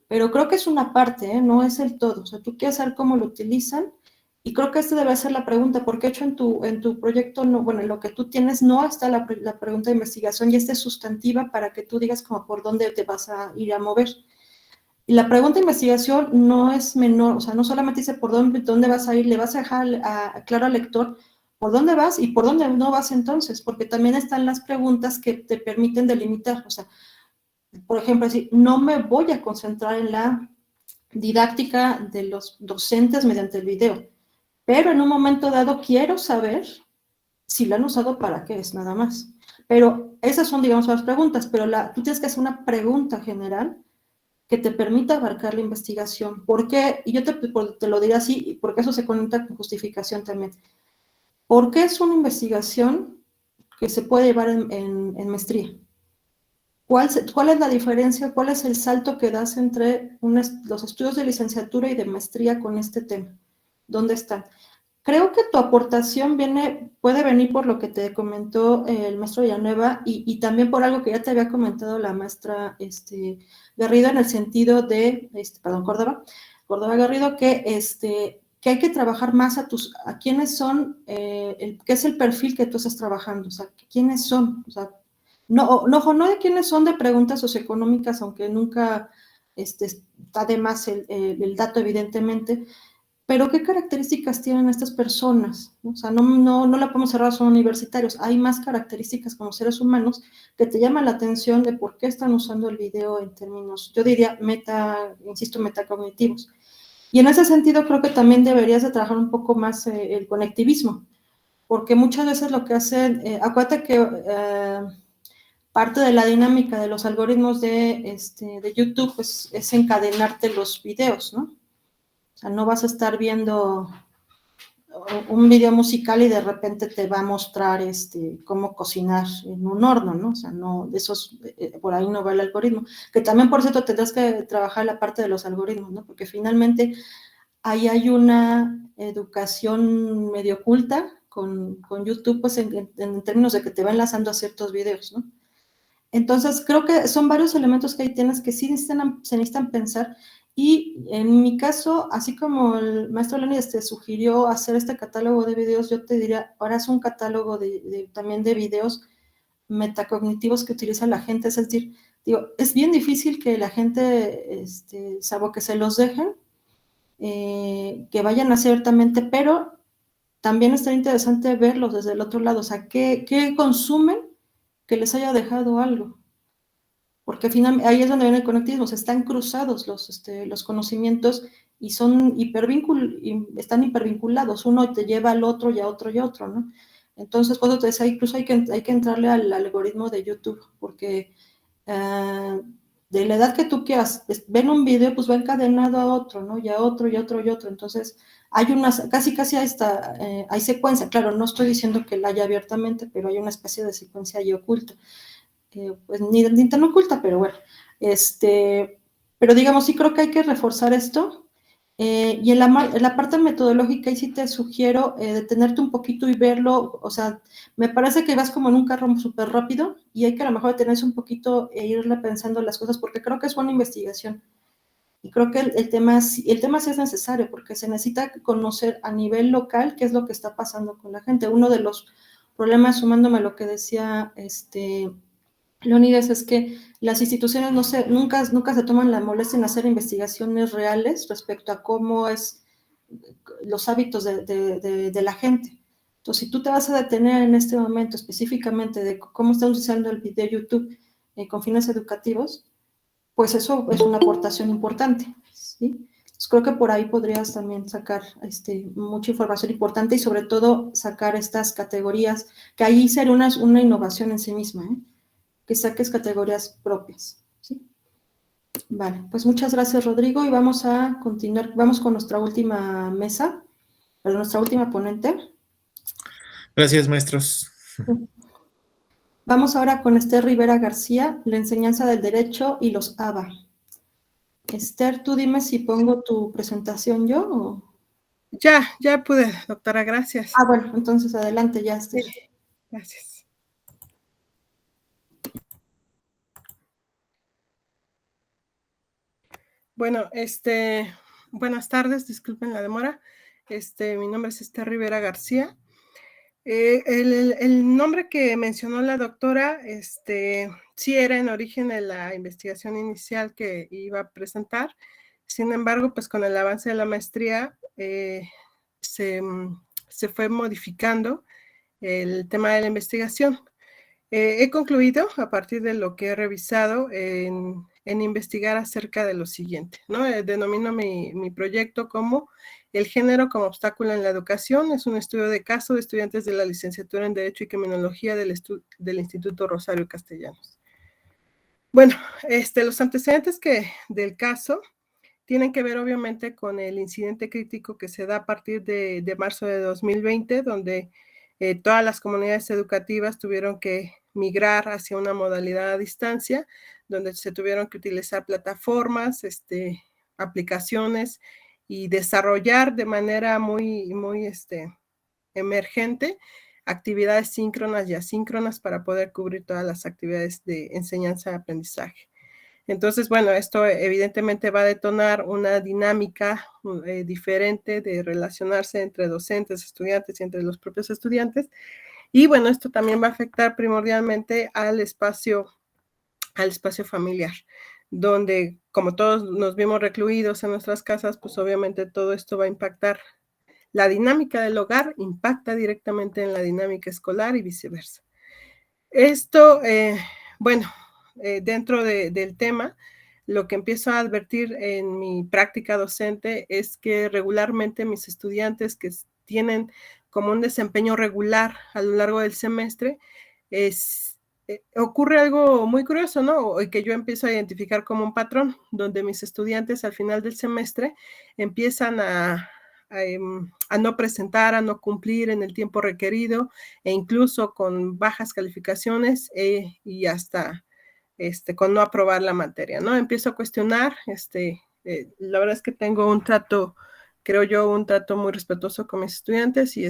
Pero creo que es una parte, no es el todo. O sea, tú quieres saber cómo lo utilizan. Y creo que esta debe ser la pregunta, porque hecho en tu proyecto, no, bueno, en lo que tú tienes no está la pregunta de investigación y esta es sustantiva para que tú digas como por dónde te vas a ir a mover. Y la pregunta de investigación no es menor, o sea, no solamente dice por dónde vas a ir, le vas a dejar claro al lector por dónde vas y por dónde no vas entonces, porque también están las preguntas que te permiten delimitar, o sea, por ejemplo, decir, no me voy a concentrar en la didáctica de los docentes mediante el video, pero en un momento dado quiero saber si lo han usado para qué es nada más. Pero esas son, digamos, las preguntas, pero tú tienes que hacer una pregunta general que te permita abarcar la investigación. ¿Por qué? Y yo te lo diré así, porque eso se conecta con justificación también. ¿Por qué es una investigación que se puede llevar en maestría? ¿Cuál es la diferencia? ¿Cuál es el salto que das entre los estudios de licenciatura y de maestría con este tema? ¿Dónde están? Creo que tu aportación puede venir por lo que te comentó el maestro Villanueva y también por algo que ya te había comentado la maestra Garrido en el sentido de, Córdoba Garrido, que hay que trabajar más a quiénes son, qué es el perfil que tú estás trabajando, o sea, quiénes son, o sea, no de quiénes son de preguntas socioeconómicas, aunque nunca está de más el dato, evidentemente, pero ¿qué características tienen estas personas? O sea, no la podemos cerrar, son universitarios. Hay más características como seres humanos que te llaman la atención de por qué están usando el video en términos, yo diría, metacognitivos. Y en ese sentido creo que también deberías de trabajar un poco más el conectivismo, porque muchas veces lo que hacen, acuérdate que parte de la dinámica de los algoritmos de YouTube pues, es encadenarte los videos, ¿no? O sea, no vas a estar viendo un video musical y de repente te va a mostrar cómo cocinar en un horno, ¿no? O sea, no, por ahí no va el algoritmo. Que también, por cierto, tendrás que trabajar la parte de los algoritmos, ¿no? Porque finalmente ahí hay una educación medio oculta con YouTube, pues en términos de que te va enlazando a ciertos videos, ¿no? Entonces, creo que son varios elementos que ahí tienes que sí se necesitan pensar. Y en mi caso, así como el maestro Lenny sugirió hacer este catálogo de videos, yo te diría, ahora es un catálogo también de videos metacognitivos que utiliza la gente. Es decir, digo, es bien difícil que la gente, salvo que se los dejen, que vayan así abiertamente, pero también está interesante verlos desde el otro lado, o sea, ¿qué consumen que les haya dejado algo? Porque al final ahí es donde viene el conectivismo, se están cruzados los conocimientos y están hipervinculados, uno te lleva al otro y a otro y a otro, ¿no? Entonces, por eso te decía, incluso hay que entrarle al algoritmo de YouTube, porque de la edad que tú quieras, ven un video, pues va encadenado a otro, ¿no? Y a otro, y a otro, y a otro. Entonces, casi hay secuencia, claro, no estoy diciendo que la haya abiertamente, pero hay una especie de secuencia ahí oculta. Pues ni tan oculta, pero bueno. Pero digamos, sí creo que hay que reforzar esto. Y en la parte metodológica, ahí sí te sugiero detenerte un poquito y verlo. O sea, me parece que vas como en un carro súper rápido y hay que a lo mejor detenerse un poquito e irle pensando las cosas, porque creo que es buena investigación. Y creo que el tema sí es necesario, porque se necesita conocer a nivel local qué es lo que está pasando con la gente. Uno de los problemas, sumándome a lo que decía Leonidas, es que las instituciones nunca se toman la molestia en hacer investigaciones reales respecto a cómo es los hábitos de la gente. Entonces, si tú te vas a detener en este momento específicamente de cómo están usando el video YouTube con fines educativos, pues eso es una aportación importante, ¿sí? Entonces, creo que por ahí podrías también sacar mucha información importante y sobre todo sacar estas categorías, que ahí sería una innovación en sí misma, ¿eh? Que saques categorías propias, ¿sí? Vale, pues muchas gracias, Rodrigo, y vamos a continuar, vamos con nuestra última mesa, nuestra última ponente. Gracias, maestros. Vamos ahora con Esther Rivera García, la enseñanza del derecho y los ABA. Esther, tú dime si pongo tu presentación yo o... Ya pude, doctora, gracias. Bueno, entonces adelante ya, Esther. Sí, gracias. Bueno, buenas tardes, disculpen la demora. Mi nombre es Esther Rivera García. El nombre que mencionó la doctora, sí era en origen de la investigación inicial que iba a presentar. Sin embargo, pues con el avance de la maestría se fue modificando el tema de la investigación. He concluido, a partir de lo que he revisado, en investigar acerca de lo siguiente, ¿no? Denomino mi proyecto como el género como obstáculo en la educación. Es un estudio de caso de estudiantes de la licenciatura en Derecho y Criminología del Instituto Rosario Castellanos. Bueno, los antecedentes del caso tienen que ver obviamente con el incidente crítico que se da a partir de marzo de 2020, donde todas las comunidades educativas tuvieron que migrar hacia una modalidad a distancia, donde se tuvieron que utilizar plataformas, aplicaciones y desarrollar de manera muy emergente actividades síncronas y asíncronas para poder cubrir todas las actividades de enseñanza y aprendizaje. Entonces, bueno, esto evidentemente va a detonar una dinámica diferente de relacionarse entre docentes, estudiantes y entre los propios estudiantes. Y bueno, esto también va a afectar primordialmente al espacio familiar, donde como todos nos vimos recluidos en nuestras casas, pues obviamente todo esto va a impactar. La dinámica del hogar impacta directamente en la dinámica escolar y viceversa. Esto, dentro del tema, lo que empiezo a advertir en mi práctica docente es que regularmente mis estudiantes que tienen como un desempeño regular a lo largo del semestre, ocurre algo muy curioso, ¿no? Y que yo empiezo a identificar como un patrón, donde mis estudiantes al final del semestre empiezan a no presentar, a no cumplir en el tiempo requerido e incluso con bajas calificaciones y hasta con no aprobar la materia, ¿no? Empiezo a cuestionar, la verdad es que tengo un trato, creo yo, un trato muy respetuoso con mis estudiantes y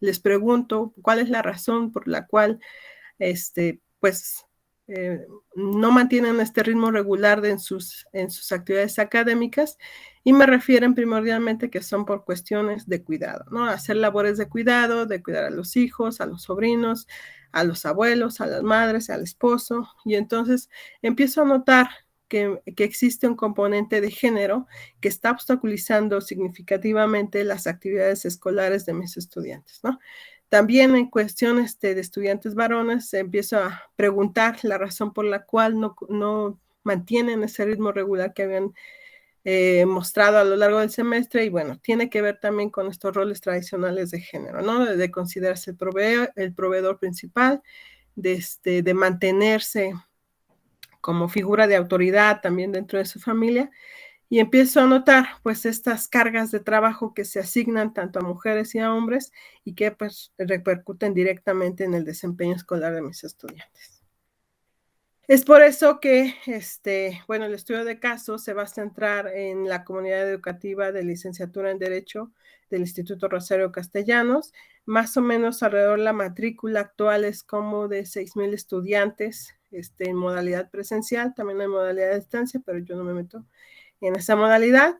les pregunto cuál es la razón por la cual pues no mantienen este ritmo regular en sus actividades académicas y me refieren primordialmente que son por cuestiones de cuidado, ¿no? Hacer labores de cuidar a los hijos, a los sobrinos, a los abuelos, a las madres, al esposo, y entonces empiezo a notar que existe un componente de género que está obstaculizando significativamente las actividades escolares de mis estudiantes, ¿no? También en cuestiones de estudiantes varones empiezo a preguntar la razón por la cual no mantienen ese ritmo regular que habían mostrado a lo largo del semestre, y bueno, tiene que ver también con estos roles tradicionales de género, ¿no? De considerarse el proveedor principal, de mantenerse como figura de autoridad también dentro de su familia, y empiezo a notar pues estas cargas de trabajo que se asignan tanto a mujeres y a hombres y que pues repercuten directamente en el desempeño escolar de mis estudiantes. Es por eso que, bueno, el estudio de caso se va a centrar en la comunidad educativa de licenciatura en Derecho del Instituto Rosario Castellanos. Más o menos alrededor la matrícula actual es como de 6,000 estudiantes en modalidad presencial, también hay modalidad de distancia, pero yo no me meto en esa modalidad.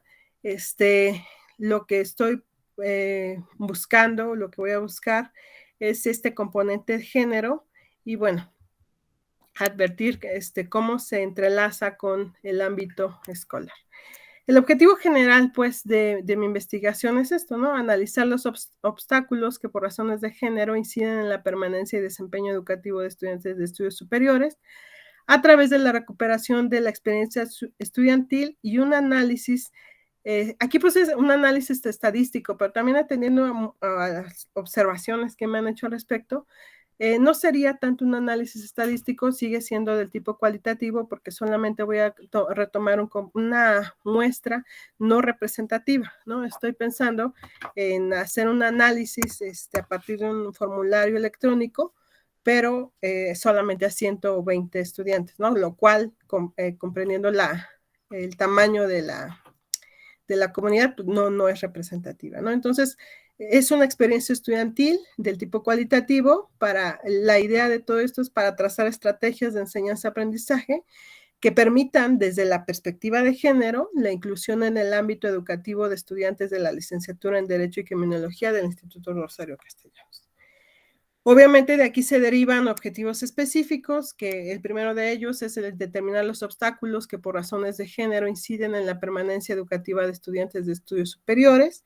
Lo que estoy buscando, lo que voy a buscar es este componente de género y bueno, advertir cómo se entrelaza con el ámbito escolar. El objetivo general, pues, de mi investigación es esto, ¿no? Analizar los obstáculos que por razones de género inciden en la permanencia y desempeño educativo de estudiantes de estudios superiores a través de la recuperación de la experiencia estudiantil y un análisis, aquí pues es un análisis estadístico, pero también atendiendo a las observaciones que me han hecho al respecto. No sería tanto un análisis estadístico, sigue siendo del tipo cualitativo porque solamente voy a retomar una muestra no representativa, ¿no? Estoy pensando en hacer un análisis a partir de un formulario electrónico, pero solamente a 120 estudiantes, ¿no? Lo cual, comprendiendo el tamaño de la comunidad, pues no es representativa, ¿no? Entonces, es una experiencia estudiantil del tipo cualitativo. La idea de todo esto es para trazar estrategias de enseñanza-aprendizaje que permitan, desde la perspectiva de género, la inclusión en el ámbito educativo de estudiantes de la licenciatura en Derecho y Criminología del Instituto Rosario Castellanos. Obviamente de aquí se derivan objetivos específicos, que el primero de ellos es el determinar los obstáculos que por razones de género inciden en la permanencia educativa de estudiantes de estudios superiores,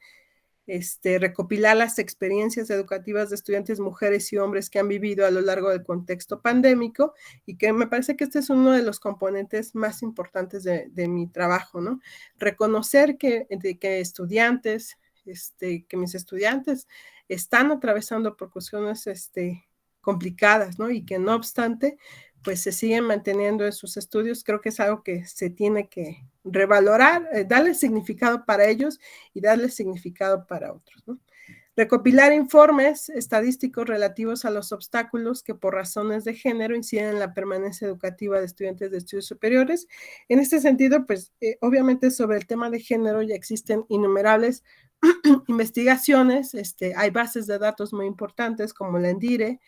recopilar las experiencias educativas de estudiantes mujeres y hombres que han vivido a lo largo del contexto pandémico, y que me parece que este es uno de los componentes más importantes de mi trabajo, ¿no? Reconocer que estudiantes, que mis estudiantes están atravesando por cuestiones complicadas, ¿no? Y que no obstante, pues se siguen manteniendo en sus estudios. Creo que es algo que se tiene que revalorar, darle significado para ellos y darle significado para otros, ¿no? Recopilar informes estadísticos relativos a los obstáculos que por razones de género inciden en la permanencia educativa de estudiantes de estudios superiores. En este sentido, pues obviamente sobre el tema de género ya existen innumerables investigaciones, hay bases de datos muy importantes como la ENDIRE,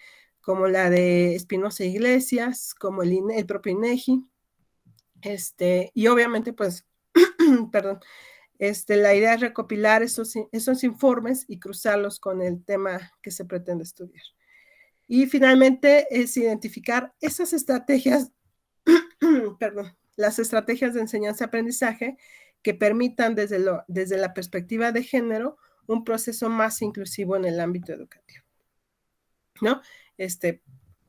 como la de Espinosa Iglesias, como el propio INEGI, y obviamente pues, perdón, la idea es recopilar esos informes y cruzarlos con el tema que se pretende estudiar. Y finalmente es identificar esas estrategias, perdón, las estrategias de enseñanza-aprendizaje que permitan desde la perspectiva de género un proceso más inclusivo en el ámbito educativo, ¿no?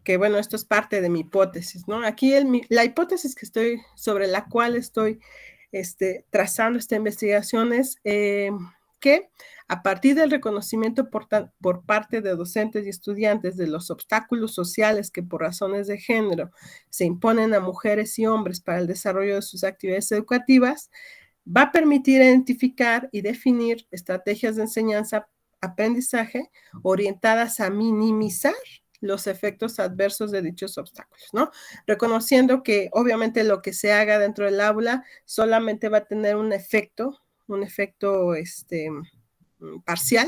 Que bueno, esto es parte de mi hipótesis, ¿no? Aquí la hipótesis sobre la cual estoy trazando esta investigación es que a partir del reconocimiento por parte de docentes y estudiantes de los obstáculos sociales que por razones de género se imponen a mujeres y hombres para el desarrollo de sus actividades educativas, va a permitir identificar y definir estrategias de enseñanza-aprendizaje orientadas a minimizar los efectos adversos de dichos obstáculos, ¿no? Reconociendo que obviamente lo que se haga dentro del aula solamente va a tener un efecto parcial,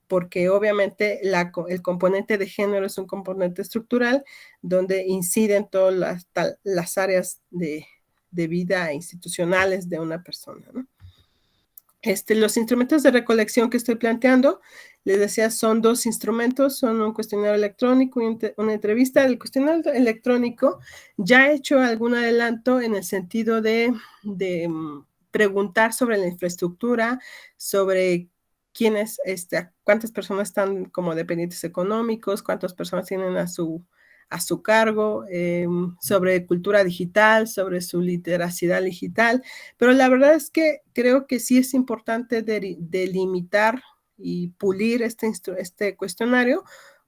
porque obviamente el componente de género es un componente estructural donde inciden todas las áreas de vida institucionales de una persona, ¿no? Los instrumentos de recolección que estoy planteando, les decía, son 2 instrumentos, son un cuestionario electrónico y una entrevista. El cuestionario electrónico ya he hecho algún adelanto en el sentido de preguntar sobre la infraestructura, sobre quiénes, cuántas personas están como dependientes económicos, cuántas personas tienen a su cargo, sobre cultura digital, sobre su literacidad digital, pero la verdad es que creo que sí es importante delimitar y pulir este cuestionario,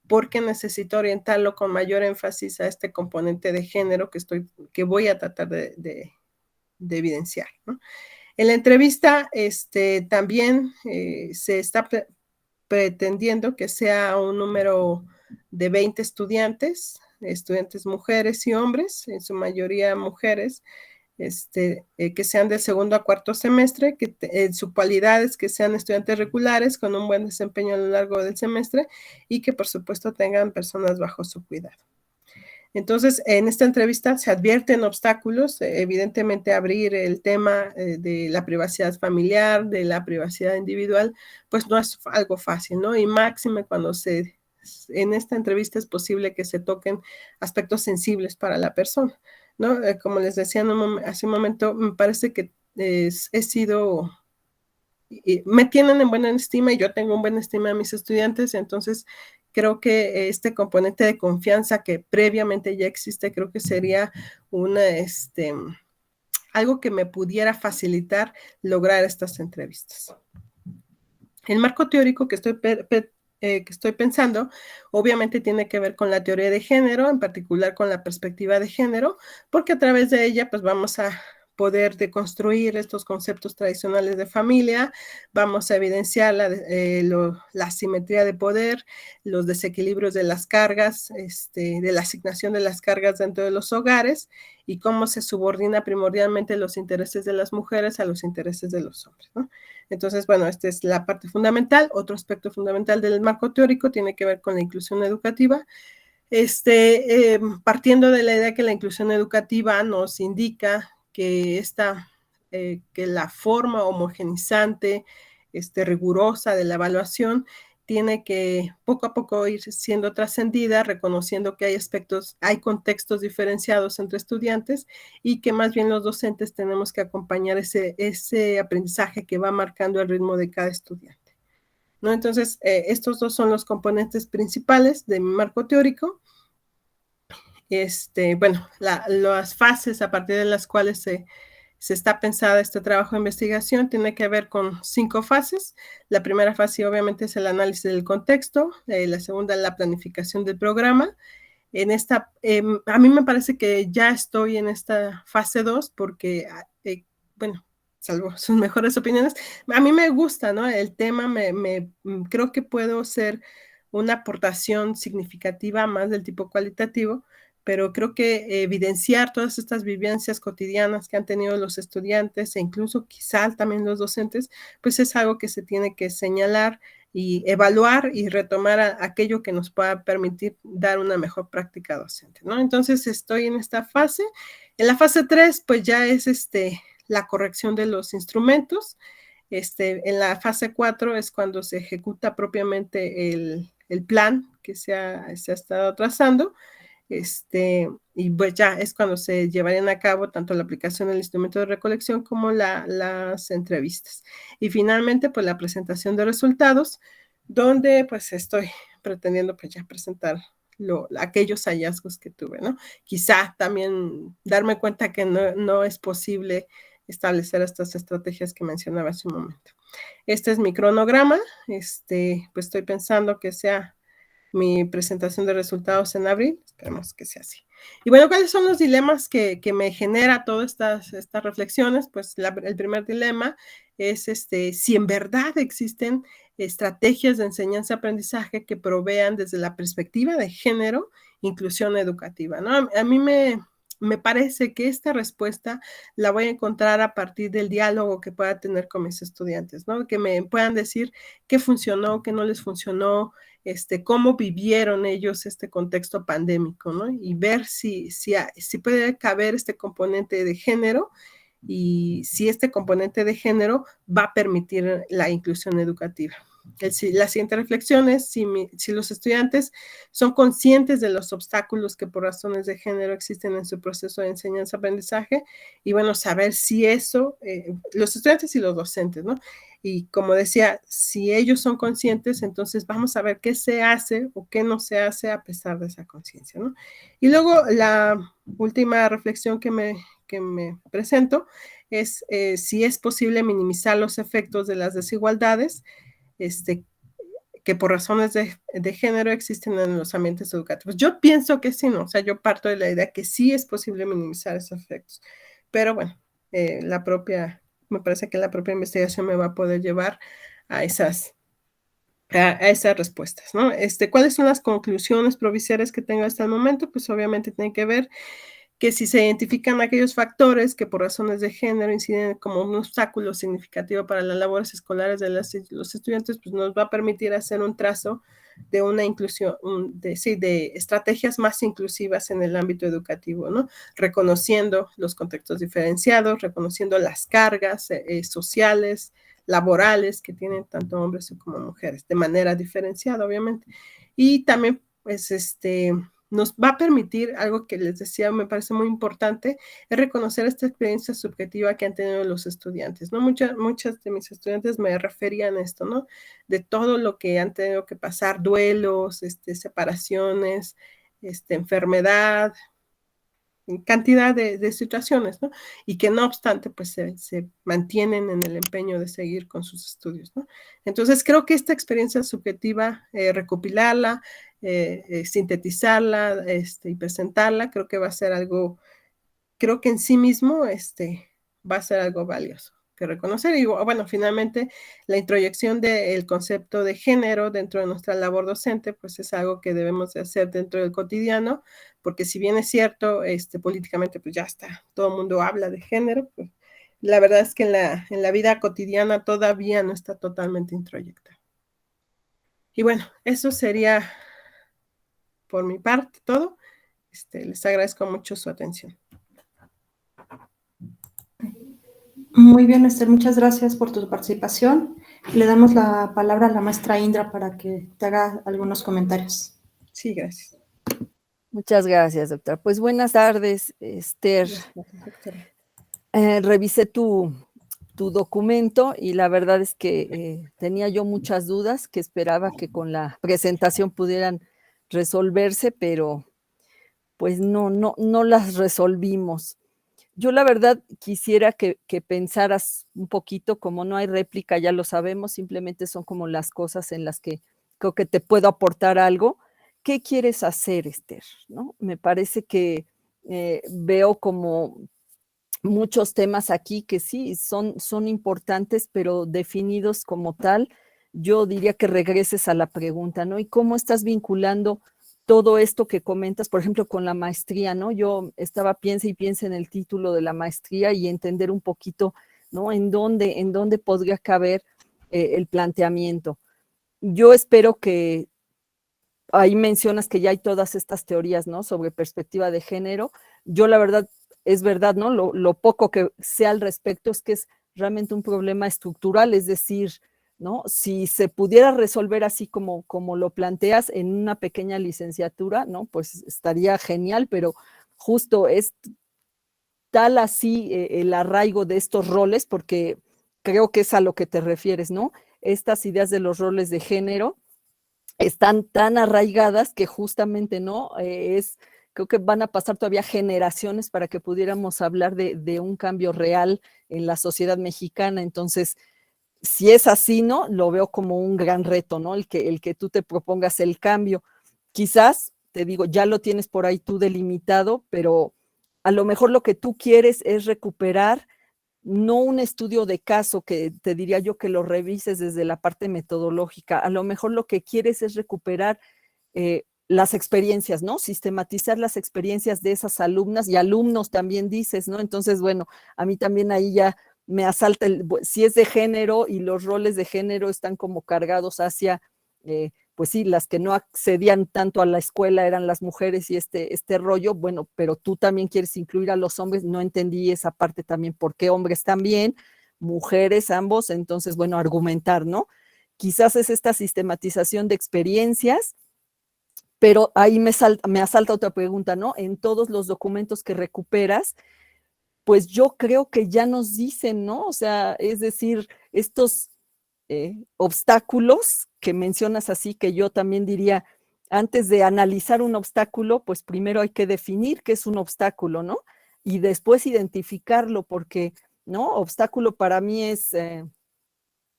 porque necesito orientarlo con mayor énfasis a este componente de género que voy a tratar de evidenciar, ¿no? En la entrevista también se está pretendiendo que sea un número de 20 estudiantes mujeres y hombres, en su mayoría mujeres, que sean del segundo a cuarto semestre, que su cualidad es que sean estudiantes regulares con un buen desempeño a lo largo del semestre y que por supuesto tengan personas bajo su cuidado. Entonces, en esta entrevista se advierten obstáculos, evidentemente abrir el tema de la privacidad familiar, de la privacidad individual, pues no es algo fácil, ¿no? Y máxime cuando en esta entrevista es posible que se toquen aspectos sensibles para la persona, ¿no? Como les decía hace un momento, me parece que me tienen en buena estima y yo tengo en buena estima a mis estudiantes, entonces creo que este componente de confianza que previamente ya existe, creo que sería algo que me pudiera facilitar lograr estas entrevistas. El marco teórico que estoy pensando, obviamente tiene que ver con la teoría de género, en particular con la perspectiva de género, porque a través de ella pues vamos a poder deconstruir estos conceptos tradicionales de familia, vamos a evidenciar la asimetría de poder, los desequilibrios de las cargas, de la asignación de las cargas dentro de los hogares y cómo se subordina primordialmente los intereses de las mujeres a los intereses de los hombres, ¿no? Entonces, bueno, esta es la parte fundamental. Otro aspecto fundamental del marco teórico tiene que ver con la inclusión educativa. Partiendo de la idea que la inclusión educativa nos indica que la forma homogenizante, rigurosa de la evaluación tiene que poco a poco ir siendo trascendida, reconociendo que hay contextos diferenciados entre estudiantes y que más bien los docentes tenemos que acompañar ese aprendizaje que va marcando el ritmo de cada estudiante, ¿no? Entonces, estos 2 son los componentes principales de mi marco teórico. Bueno, las fases a partir de las cuales se está pensada este trabajo de investigación tiene que ver con 5 fases. La primera fase obviamente es el análisis del contexto, la segunda la planificación del programa. En esta, a mí me parece que ya estoy en esta fase 2 porque, bueno, salvo sus mejores opiniones, a mí me gusta, ¿no? El tema creo que puedo ser una aportación significativa más del tipo cualitativo, pero creo que evidenciar todas estas vivencias cotidianas que han tenido los estudiantes e incluso quizá también los docentes, pues es algo que se tiene que señalar y evaluar y retomar aquello que nos pueda permitir dar una mejor práctica docente, ¿no? Entonces estoy en esta fase. En la fase 3, pues ya es la corrección de los instrumentos. En la fase 4 es cuando se ejecuta propiamente el plan que se ha estado trazando. Y pues ya es cuando se llevarían a cabo tanto la aplicación del instrumento de recolección como las entrevistas. Y finalmente, pues la presentación de resultados, donde pues estoy pretendiendo pues ya presentar aquellos hallazgos que tuve, ¿no? Quizá también darme cuenta que no es posible establecer estas estrategias que mencionaba hace un momento. Este es mi cronograma, pues estoy pensando que sea mi presentación de resultados en abril, esperemos que sea así. Y bueno, ¿cuáles son los dilemas que me genera todas estas reflexiones? Pues el primer dilema es si en verdad existen estrategias de enseñanza-aprendizaje que provean desde la perspectiva de género inclusión educativa, ¿no? A mí me parece que esta respuesta la voy a encontrar a partir del diálogo que pueda tener con mis estudiantes, ¿no? Que me puedan decir qué funcionó, qué no les funcionó, cómo vivieron ellos este contexto pandémico, ¿no? Y ver si puede caber este componente de género y si este componente de género va a permitir la inclusión educativa. La siguiente reflexión es si los estudiantes son conscientes de los obstáculos que por razones de género existen en su proceso de enseñanza-aprendizaje, y bueno, saber si eso, los estudiantes y los docentes, ¿no? Y como decía, si ellos son conscientes, entonces vamos a ver qué se hace o qué no se hace a pesar de esa conciencia, ¿no? Y luego la última reflexión que me presento es si es posible minimizar los efectos de las desigualdades que por razones de género existen en los ambientes educativos. Yo pienso que sí, ¿no? O sea, yo parto de la idea que sí es posible minimizar esos efectos. Pero bueno, me parece que la propia investigación me va a poder llevar a esas respuestas, ¿no? ¿Cuáles son las conclusiones provisionales que tengo hasta el momento? Pues obviamente tiene que ver que si se identifican aquellos factores que por razones de género inciden como un obstáculo significativo para las labores escolares de los estudiantes, pues nos va a permitir hacer un trazo de una inclusión, de estrategias más inclusivas en el ámbito educativo, ¿no? Reconociendo los contextos diferenciados, reconociendo las cargas sociales, laborales que tienen tanto hombres como mujeres, de manera diferenciada, obviamente. Y también, pues, nos va a permitir, algo que les decía, me parece muy importante, es reconocer esta experiencia subjetiva que han tenido los estudiantes, ¿no? Muchas de mis estudiantes me referían a esto, ¿no? De todo lo que han tenido que pasar, duelos, separaciones, enfermedad, cantidad de situaciones, ¿no? Y que no obstante, pues se mantienen en el empeño de seguir con sus estudios, ¿no? Entonces, creo que esta experiencia subjetiva, recopilarla, sintetizarla y presentarla, creo que va a ser algo, creo que en sí mismo va a ser algo valioso que reconocer. Y bueno, finalmente, la introyección del concepto de género dentro de nuestra labor docente, pues es algo que debemos de hacer dentro del cotidiano, porque si bien es cierto, políticamente pues ya está, todo el mundo habla de género, pues la verdad es que en la vida cotidiana todavía no está totalmente introyectado. Y bueno, eso sería por mi parte todo. Les agradezco mucho su atención. Muy bien, Esther, muchas gracias por tu participación. Le damos la palabra a la maestra Indra para que te haga algunos comentarios. Sí, gracias. Muchas gracias, doctora. Pues buenas tardes, Esther. Gracias, doctora. Revisé tu documento y la verdad es que tenía yo muchas dudas que esperaba que con la presentación pudieran resolverse, pero pues no las resolvimos. Yo la verdad quisiera que pensaras un poquito, como no hay réplica, ya lo sabemos, simplemente son como las cosas en las que creo que te puedo aportar algo. ¿Qué quieres hacer, Esther? ¿No? Me parece que veo como muchos temas aquí que sí son importantes, pero definidos como tal, yo diría que regreses a la pregunta, ¿no? ¿Y cómo estás vinculando todo esto que comentas, por ejemplo, con la maestría, ¿no? Yo estaba piensa en el título de la maestría y entender un poquito, ¿no? En dónde podría caber el planteamiento. Yo espero que ahí mencionas que ya hay todas estas teorías, ¿no? Sobre perspectiva de género. Yo la verdad, es verdad, ¿no? Lo poco que sé al respecto es que es realmente un problema estructural, es decir, ¿no? Si se pudiera resolver así como lo planteas en una pequeña licenciatura, ¿no? Pues estaría genial, pero justo es tal así el arraigo de estos roles, porque creo que es a lo que te refieres, ¿no? Estas ideas de los roles de género están tan arraigadas que justamente, ¿no? Creo que van a pasar todavía generaciones para que pudiéramos hablar de un cambio real en la sociedad mexicana. Entonces, si es así, ¿no? Lo veo como un gran reto, ¿no? El que tú te propongas el cambio. Quizás, te digo, ya lo tienes por ahí tú delimitado, pero a lo mejor lo que tú quieres es recuperar no un estudio de caso que te diría yo que lo revises desde la parte metodológica. A lo mejor lo que quieres es recuperar las experiencias, ¿no? Sistematizar las experiencias de esas alumnas y alumnos también dices, ¿no? Entonces, bueno, a mí también ahí ya me asalta si es de género y los roles de género están como cargados hacia pues sí, las que no accedían tanto a la escuela eran las mujeres y este rollo, bueno, pero tú también quieres incluir a los hombres, no entendí esa parte también, ¿por qué hombres también? Mujeres ambos, entonces, bueno, argumentar, ¿no? Quizás es esta sistematización de experiencias, pero ahí me asalta otra pregunta, ¿no? En todos los documentos que recuperas, pues yo creo que ya nos dicen, ¿no? O sea, es decir, estos obstáculos que mencionas así, que yo también diría, antes de analizar un obstáculo, pues primero hay que definir qué es un obstáculo, ¿no? Y después identificarlo, porque, ¿no? Obstáculo para mí es,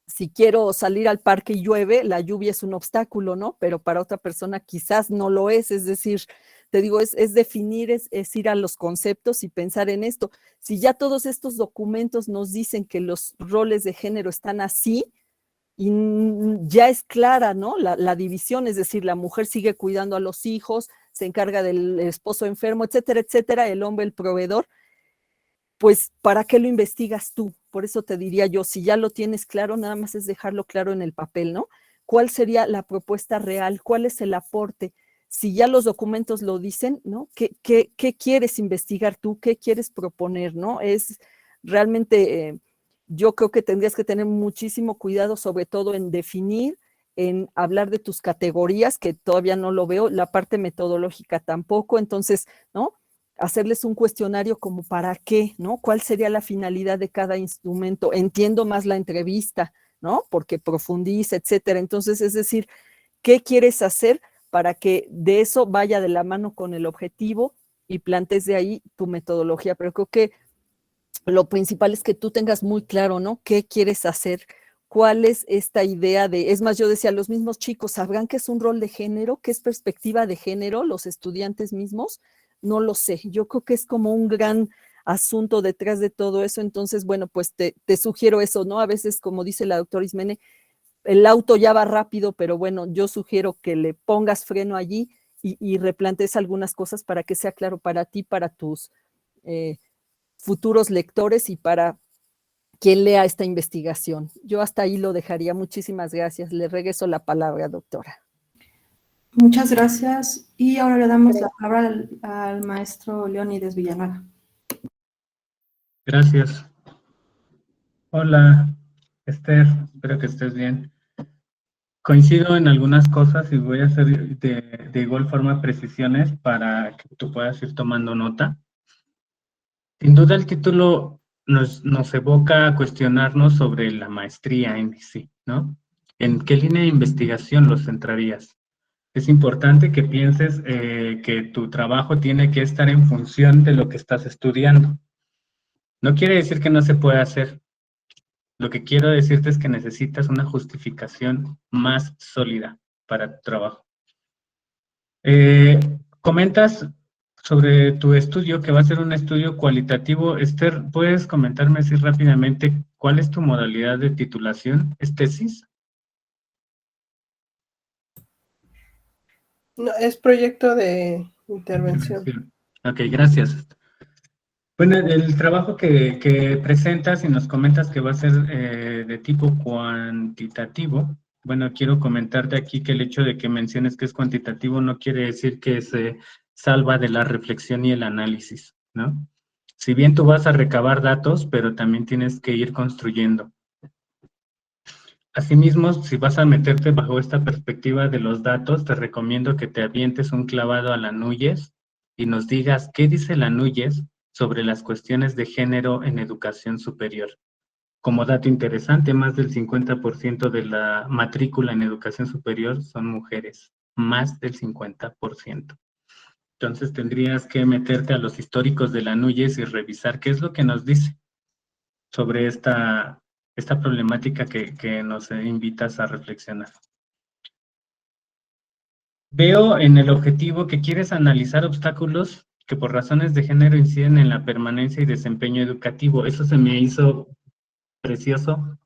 si quiero salir al parque y llueve, la lluvia es un obstáculo, ¿no? Pero para otra persona quizás no lo es decir, te digo, es definir, es ir a los conceptos y pensar en esto. Si ya todos estos documentos nos dicen que los roles de género están así, y ya es clara, ¿no? La división, es decir, la mujer sigue cuidando a los hijos, se encarga del esposo enfermo, etcétera, etcétera, el hombre el proveedor, pues, ¿para qué lo investigas tú? Por eso te diría yo, si ya lo tienes claro, nada más es dejarlo claro en el papel, ¿no? ¿Cuál sería la propuesta real? ¿Cuál es el aporte? Si ya los documentos lo dicen, ¿no? ¿Qué quieres investigar tú? ¿Qué quieres proponer, no? Es realmente, yo creo que tendrías que tener muchísimo cuidado, sobre todo en definir, en hablar de tus categorías, que todavía no lo veo, la parte metodológica tampoco, entonces, ¿no? Hacerles un cuestionario como para qué, ¿no? ¿Cuál sería la finalidad de cada instrumento? Entiendo más la entrevista, ¿no? Porque profundiza, etcétera. Entonces, es decir, ¿qué quieres hacer para que de eso vaya de la mano con el objetivo y plantes de ahí tu metodología? Pero creo que lo principal es que tú tengas muy claro, ¿no? ¿Qué quieres hacer? ¿Cuál es esta idea de, es más, yo decía, los mismos chicos, ¿sabrán qué es un rol de género? ¿Qué es perspectiva de género? Los estudiantes mismos, no lo sé. Yo creo que es como un gran asunto detrás de todo eso. Entonces, bueno, pues te sugiero eso, ¿no? A veces, como dice la doctora Ismene, el auto ya va rápido, pero bueno, yo sugiero que le pongas freno allí y replantes algunas cosas para que sea claro para ti, para tus futuros lectores y para quien lea esta investigación. Yo hasta ahí lo dejaría. Muchísimas gracias. Le regreso la palabra, doctora. Muchas gracias. Y ahora le damos la palabra al maestro Leónides Villanueva. Gracias. Hola, Esther, espero que estés bien. Coincido en algunas cosas y voy a hacer de igual forma precisiones para que tú puedas ir tomando nota. Sin duda el título nos evoca a cuestionarnos sobre la maestría en sí, ¿no? ¿En qué línea de investigación los centrarías? Es importante que pienses que tu trabajo tiene que estar en función de lo que estás estudiando. No quiere decir que no se pueda hacer. Lo que quiero decirte es que necesitas una justificación más sólida para tu trabajo. Comentas sobre tu estudio, que va a ser un estudio cualitativo. Esther, ¿puedes comentarme así rápidamente cuál es tu modalidad de titulación? ¿Es tesis? No, es proyecto de intervención. Ok, gracias. Bueno, el trabajo que presentas y nos comentas que va a ser de tipo cuantitativo. Bueno, quiero comentarte aquí que el hecho de que menciones que es cuantitativo no quiere decir que se salva de la reflexión y el análisis, ¿no? Si bien tú vas a recabar datos, pero también tienes que ir construyendo. Asimismo, si vas a meterte bajo esta perspectiva de los datos, te recomiendo que te avientes un clavado a la Núñez y nos digas qué dice la Núñez sobre las cuestiones de género en educación superior. Como dato interesante, más del 50% de la matrícula en educación superior son mujeres, más del 50%. Entonces tendrías que meterte a los históricos de la Núñez y revisar qué es lo que nos dice sobre esta problemática que nos invitas a reflexionar. Veo en el objetivo que quieres analizar obstáculos que por razones de género inciden en la permanencia y desempeño educativo. Eso se me hizo precioso,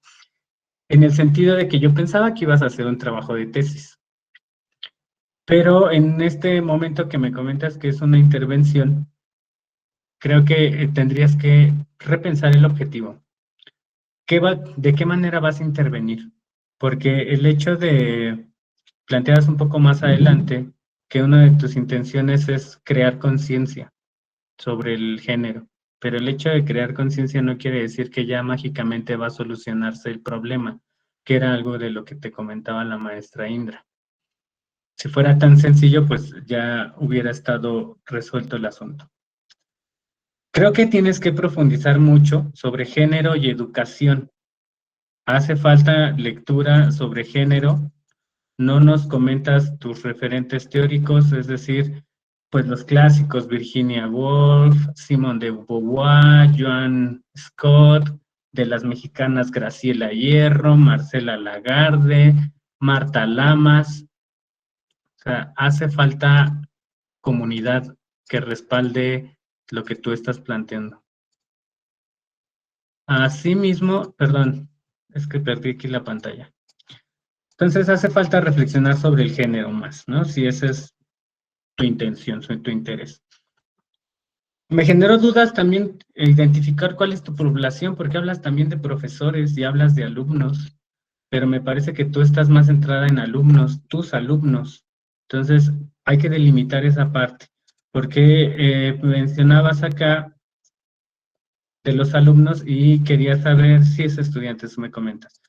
en el sentido de que yo pensaba que ibas a hacer un trabajo de tesis. Pero en este momento que me comentas que es una intervención, creo que tendrías que repensar el objetivo. ¿De qué manera vas a intervenir? Porque el hecho de planteas un poco más adelante que una de tus intenciones es crear conciencia sobre el género, pero el hecho de crear conciencia no quiere decir que ya mágicamente va a solucionarse el problema, que era algo de lo que te comentaba la maestra Indra. Si fuera tan sencillo, pues ya hubiera estado resuelto el asunto. Creo que tienes que profundizar mucho sobre género y educación. Hace falta lectura sobre género. No nos comentas tus referentes teóricos, es decir, pues los clásicos, Virginia Woolf, Simone de Beauvoir, Joan Scott, de las mexicanas Graciela Hierro, Marcela Lagarde, Marta Lamas. O sea, hace falta comunidad que respalde lo que tú estás planteando. Asimismo, perdón, es que perdí aquí la pantalla. Entonces hace falta reflexionar sobre el género más, ¿no? Si esa es tu intención, tu interés. Me generó dudas también identificar cuál es tu población, porque hablas también de profesores y hablas de alumnos, pero me parece que tú estás más centrada en alumnos, tus alumnos. Entonces hay que delimitar esa parte, porque mencionabas acá de los alumnos y quería saber si es estudiantes, me comentas.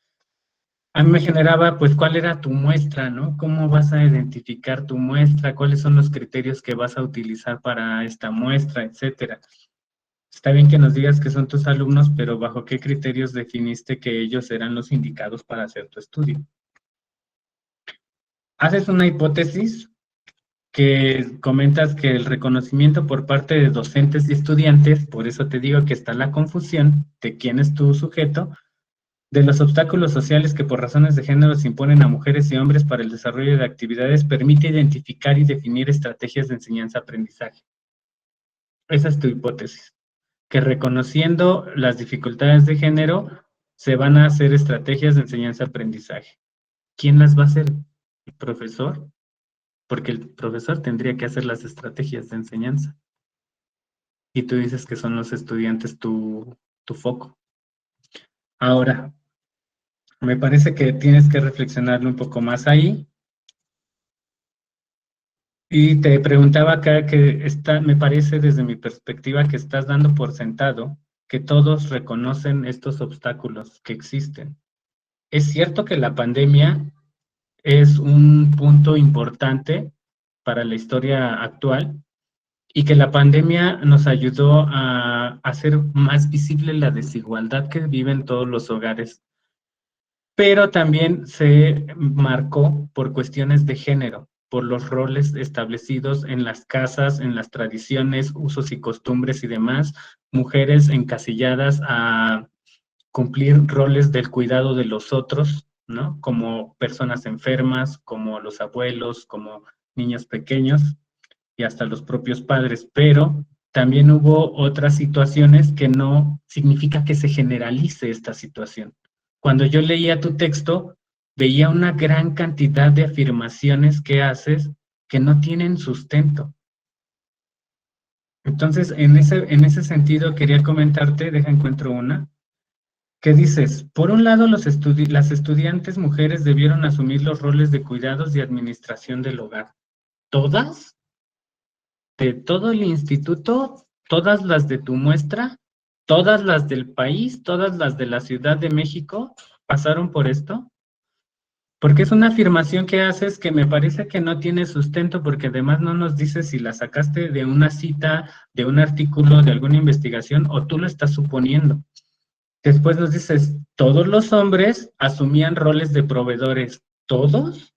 A mí me generaba, pues, cuál era tu muestra, ¿no? ¿Cómo vas a identificar tu muestra? ¿Cuáles son los criterios que vas a utilizar para esta muestra, etcétera? Está bien que nos digas que son tus alumnos, pero ¿bajo qué criterios definiste que ellos eran los indicados para hacer tu estudio? Haces una hipótesis que comentas que el reconocimiento por parte de docentes y estudiantes, por eso te digo que está la confusión de quién es tu sujeto, de los obstáculos sociales que por razones de género se imponen a mujeres y hombres para el desarrollo de actividades, permite identificar y definir estrategias de enseñanza-aprendizaje. Esa es tu hipótesis, que reconociendo las dificultades de género, se van a hacer estrategias de enseñanza-aprendizaje. ¿Quién las va a hacer? ¿El profesor? Porque el profesor tendría que hacer las estrategias de enseñanza. Y tú dices que son los estudiantes tu foco. Ahora, me parece que tienes que reflexionarlo un poco más ahí. Y te preguntaba acá que me parece desde mi perspectiva que estás dando por sentado que todos reconocen estos obstáculos que existen. Es cierto que la pandemia es un punto importante para la historia actual y que la pandemia nos ayudó a hacer más visible la desigualdad que viven todos los hogares, pero también se marcó por cuestiones de género, por los roles establecidos en las casas, en las tradiciones, usos y costumbres y demás, mujeres encasilladas a cumplir roles del cuidado de los otros, ¿no? Como personas enfermas, como los abuelos, como niños pequeños y hasta los propios padres, pero también hubo otras situaciones que no significa que se generalice esta situación. Cuando yo leía tu texto, veía una gran cantidad de afirmaciones que haces que no tienen sustento. Entonces, en ese sentido, quería comentarte, encuentro una, que dices, por un lado, las estudiantes mujeres debieron asumir los roles de cuidados y administración del hogar. ¿Todas? ¿De todo el instituto? ¿Todas las de tu muestra? ¿Todas las del país? ¿Todas las de la Ciudad de México pasaron por esto? Porque es una afirmación que haces que me parece que no tiene sustento, porque además no nos dices si la sacaste de una cita, de un artículo, de alguna investigación, o tú lo estás suponiendo. Después nos dices, todos los hombres asumían roles de proveedores. ¿Todos?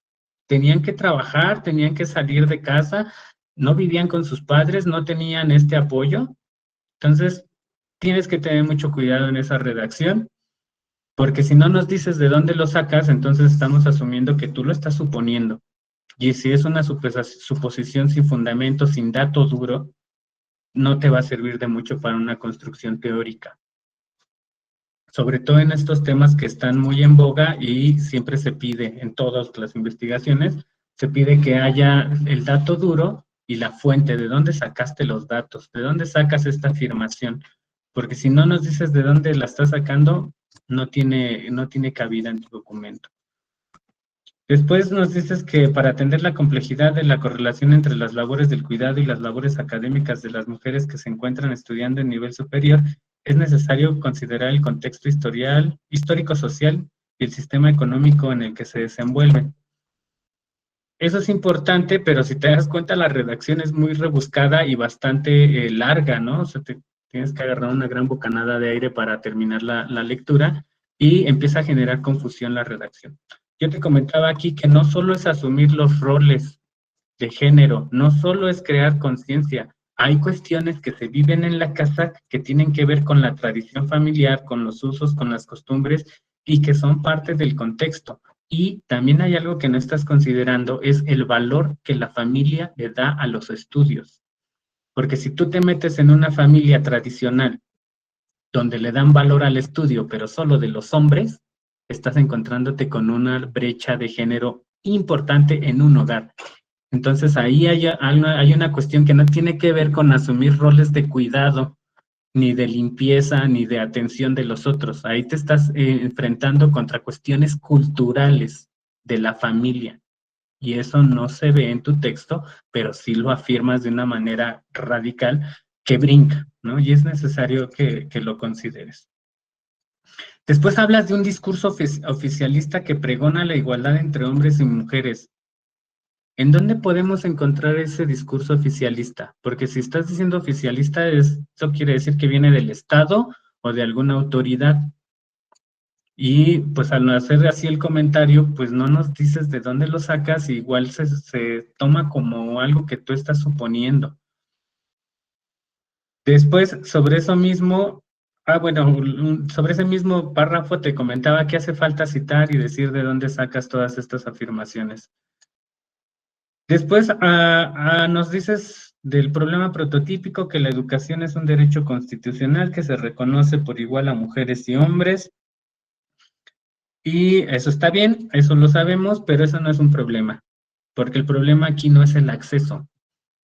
Tenían que trabajar, tenían que salir de casa, no vivían con sus padres, no tenían este apoyo. Entonces, tienes que tener mucho cuidado en esa redacción, porque si no nos dices de dónde lo sacas, entonces estamos asumiendo que tú lo estás suponiendo. Y si es una suposición sin fundamento, sin dato duro, no te va a servir de mucho para una construcción teórica. Sobre todo en estos temas que están muy en boga y siempre se pide en todas las investigaciones, se pide que haya el dato duro y la fuente, de dónde sacaste los datos, de dónde sacas esta afirmación, porque si no nos dices de dónde la estás sacando, no tiene cabida en tu documento. Después nos dices que para atender la complejidad de la correlación entre las labores del cuidado y las labores académicas de las mujeres que se encuentran estudiando en nivel superior, es necesario considerar el contexto histórico-social y el sistema económico en el que se desenvuelven. Eso es importante, pero si te das cuenta, la redacción es muy rebuscada y bastante larga, ¿no? O sea, tienes que agarrar una gran bocanada de aire para terminar la lectura y empieza a generar confusión la redacción. Yo te comentaba aquí que no solo es asumir los roles de género, no solo es crear conciencia, hay cuestiones que se viven en la casa que tienen que ver con la tradición familiar, con los usos, con las costumbres y que son parte del contexto. Y también hay algo que no estás considerando, es el valor que la familia le da a los estudios. Porque si tú te metes en una familia tradicional donde le dan valor al estudio, pero solo de los hombres, estás encontrándote con una brecha de género importante en un hogar. Entonces ahí hay una cuestión que no tiene que ver con asumir roles de cuidado, ni de limpieza, ni de atención de los otros. Ahí te estás enfrentando contra cuestiones culturales de la familia. Y eso no se ve en tu texto, pero sí lo afirmas de una manera radical que brinca, ¿no? Y es necesario que lo consideres. Después hablas de un discurso oficialista que pregona la igualdad entre hombres y mujeres. ¿En dónde podemos encontrar ese discurso oficialista? Porque si estás diciendo oficialista, eso quiere decir que viene del Estado o de alguna autoridad. Y pues al no hacer así el comentario, pues no nos dices de dónde lo sacas, y igual se toma como algo que tú estás suponiendo. Después, sobre eso mismo, sobre ese mismo párrafo te comentaba que hace falta citar y decir de dónde sacas todas estas afirmaciones. Después nos dices del problema prototípico, que la educación es un derecho constitucional que se reconoce por igual a mujeres y hombres. Y eso está bien, eso lo sabemos, pero eso no es un problema, porque el problema aquí no es el acceso.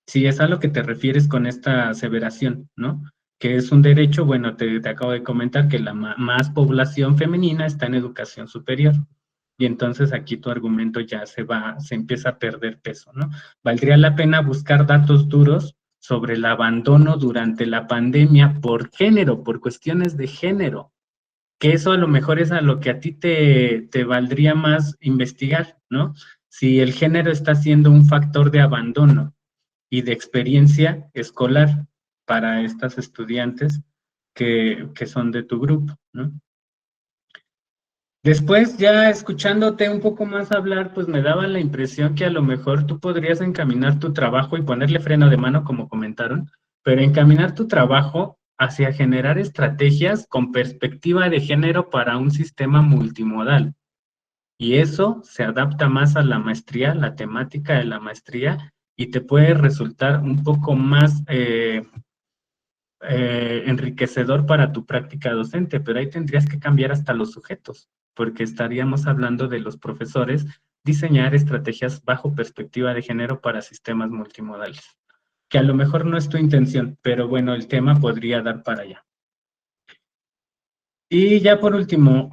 Si es a lo que te refieres con esta aseveración, ¿no? Que es un derecho, bueno, te acabo de comentar que la más población femenina está en educación superior. Y entonces aquí tu argumento ya se empieza a perder peso, ¿no? Valdría la pena buscar datos duros sobre el abandono durante la pandemia por género, por cuestiones de género, que eso a lo mejor es a lo que a ti te valdría más investigar, ¿no? Si el género está siendo un factor de abandono y de experiencia escolar para estas estudiantes que son de tu grupo, ¿no? Después, ya escuchándote un poco más hablar, pues me daba la impresión que a lo mejor tú podrías encaminar tu trabajo y ponerle freno de mano, como comentaron, pero encaminar tu trabajo hacia generar estrategias con perspectiva de género para un sistema multimodal. Y eso se adapta más a la maestría, la temática de la maestría, y te puede resultar un poco más enriquecedor para tu práctica docente, pero ahí tendrías que cambiar hasta los sujetos, porque estaríamos hablando de los profesores diseñar estrategias bajo perspectiva de género para sistemas multimodales, que a lo mejor no es tu intención, pero bueno, el tema podría dar para allá. Y ya por último,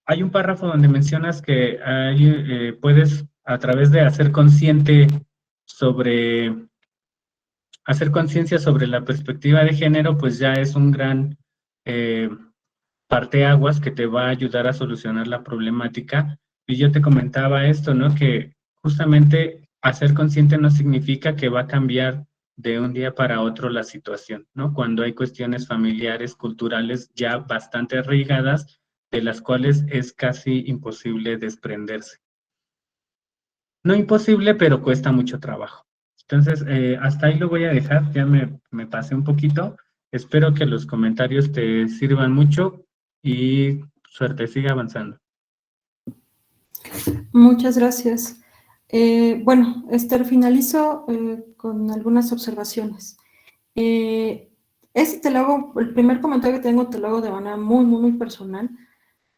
hay un párrafo donde mencionas que puedes, a través de hacer conciencia sobre la perspectiva de género, pues ya es un gran parteaguas que te va a ayudar a solucionar la problemática. Y yo te comentaba esto, ¿no? Que justamente hacer consciente no significa que va a cambiar de un día para otro la situación, ¿no? Cuando hay cuestiones familiares, culturales ya bastante arraigadas, de las cuales es casi imposible desprenderse. No imposible, pero cuesta mucho trabajo. Entonces, hasta ahí lo voy a dejar, ya me pasé un poquito. Espero que los comentarios te sirvan mucho y suerte, sigue avanzando. Muchas gracias. Bueno, Esther, finalizo con algunas observaciones. Te lo hago, el primer comentario que tengo te lo hago de manera muy, muy, muy personal.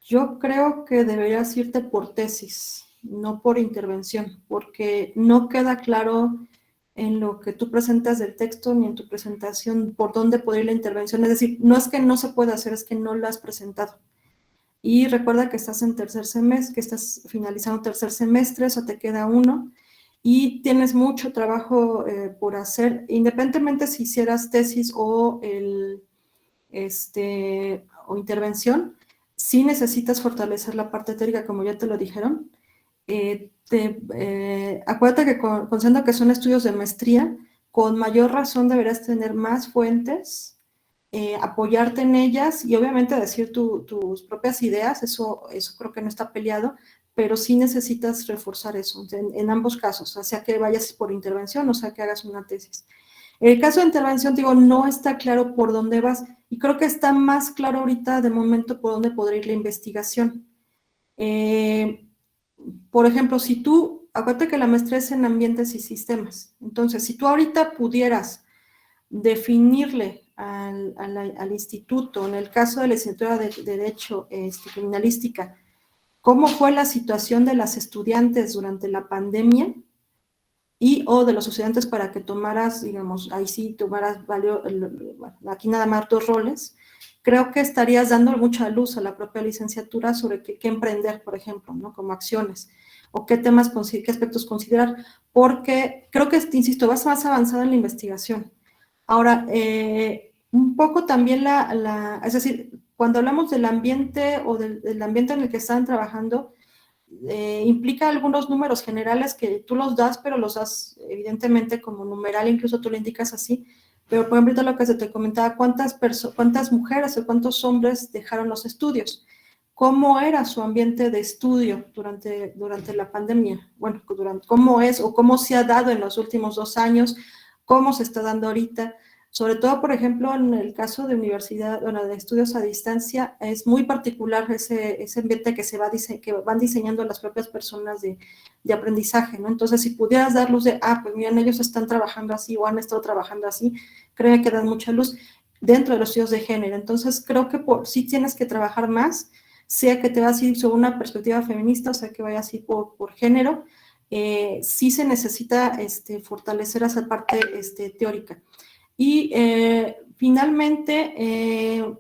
Yo creo que deberías irte por tesis, no por intervención, porque no queda claro en lo que tú presentas del texto ni en tu presentación por dónde podría ir la intervención. Es decir, no es que no se pueda hacer, es que no la has presentado. Y recuerda que estás en tercer semestre, que estás finalizando tercer semestre, eso te queda uno, y tienes mucho trabajo por hacer, independientemente si hicieras tesis o, o intervención, sí necesitas fortalecer la parte teórica, como ya te lo dijeron. Acuérdate que considerando que son estudios de maestría, con mayor razón deberás tener más fuentes, apoyarte en ellas y obviamente decir tus propias ideas, eso creo que no está peleado, pero sí necesitas reforzar eso en ambos casos, o sea que vayas por intervención o sea que hagas una tesis. En el caso de intervención, digo, no está claro por dónde vas y creo que está más claro ahorita de momento por dónde podría ir la investigación. Por ejemplo, si tú, acuérdate que la maestría es en ambientes y sistemas, entonces si tú ahorita pudieras definirle al instituto, en el caso de la licenciatura de Derecho Criminalística, cómo fue la situación de las estudiantes durante la pandemia y o de los estudiantes para que tomaras, digamos, ahí sí tomaras, aquí nada más 2 roles, creo que estarías dando mucha luz a la propia licenciatura sobre qué emprender, por ejemplo, ¿no? Como acciones, o qué temas, qué aspectos considerar, porque creo que, insisto, vas más avanzada en la investigación. Ahora, un poco también es decir, cuando hablamos del ambiente o del ambiente en el que están trabajando, implica algunos números generales que tú los das, pero los das evidentemente como numeral, incluso tú lo indicas así, pero por ejemplo lo que se te comentaba, cuántas mujeres o cuántos hombres dejaron los estudios, cómo era su ambiente de estudio durante la pandemia, bueno, cómo es o cómo se ha dado en los últimos 2 años, cómo se está dando ahorita. Sobre todo, por ejemplo, en el caso de universidad, bueno, de estudios a distancia, es muy particular ese ambiente que van diseñando las propias personas de aprendizaje, ¿no? Entonces, si pudieras dar luz de, pues miren, ellos están trabajando así o han estado trabajando así, creo que dan mucha luz dentro de los estudios de género. Entonces, creo que sí tienes que trabajar más, sea que te vas a ir sobre una perspectiva feminista, o sea que vayas a ir por género, sí se necesita fortalecer esa parte teórica. Y finalmente,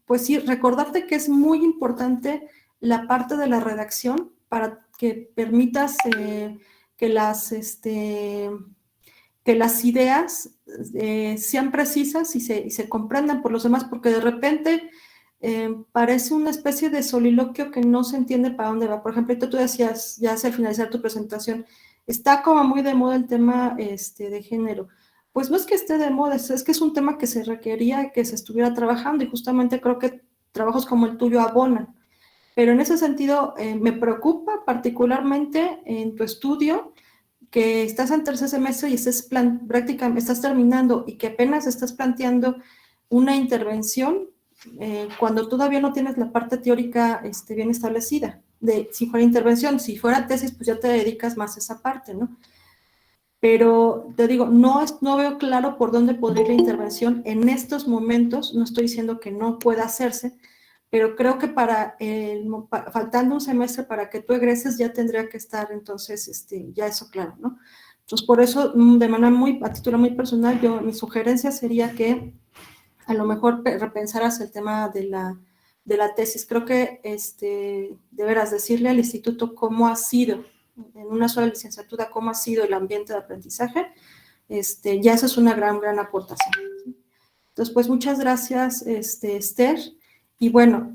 pues sí, recordarte que es muy importante la parte de la redacción para que permitas que las ideas sean precisas y se comprendan por los demás, porque de repente parece una especie de soliloquio que no se entiende para dónde va. Por ejemplo, tú decías, ya hacia finalizar tu presentación, está como muy de moda el tema de género. Pues no es que esté de moda, es que es un tema que se requería que se estuviera trabajando y justamente creo que trabajos como el tuyo abonan. Pero en ese sentido me preocupa particularmente en tu estudio que estás en tercer semestre y prácticamente estás terminando y que apenas estás planteando una intervención cuando todavía no tienes la parte teórica bien establecida. Si fuera intervención, si fuera tesis, pues ya te dedicas más a esa parte, ¿no? Pero te digo, no veo claro por dónde podría ir la intervención en estos momentos, no estoy diciendo que no pueda hacerse, pero creo que faltando un semestre para que tú egreses ya tendría que estar entonces ya eso claro, ¿no? Entonces por eso, de manera a título muy personal, mi sugerencia sería que a lo mejor repensaras el tema de la tesis. Creo que deberás decirle al instituto cómo ha sido, en una sola licenciatura, cómo ha sido el ambiente de aprendizaje. Ya eso es una gran aportación. Entonces, pues muchas gracias, Esther. Y bueno,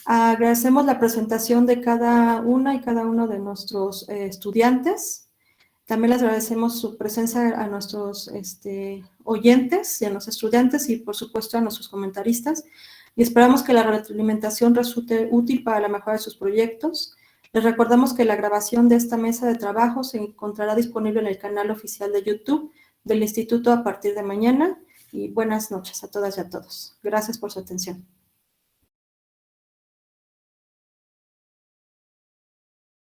agradecemos la presentación de cada una y cada uno de nuestros estudiantes. También les agradecemos su presencia a nuestros oyentes y a los estudiantes y por supuesto a nuestros comentaristas y esperamos que la retroalimentación resulte útil para la mejora de sus proyectos. Les recordamos que la grabación de esta mesa de trabajo se encontrará disponible en el canal oficial de YouTube del Instituto a partir de mañana y buenas noches a todas y a todos. Gracias por su atención.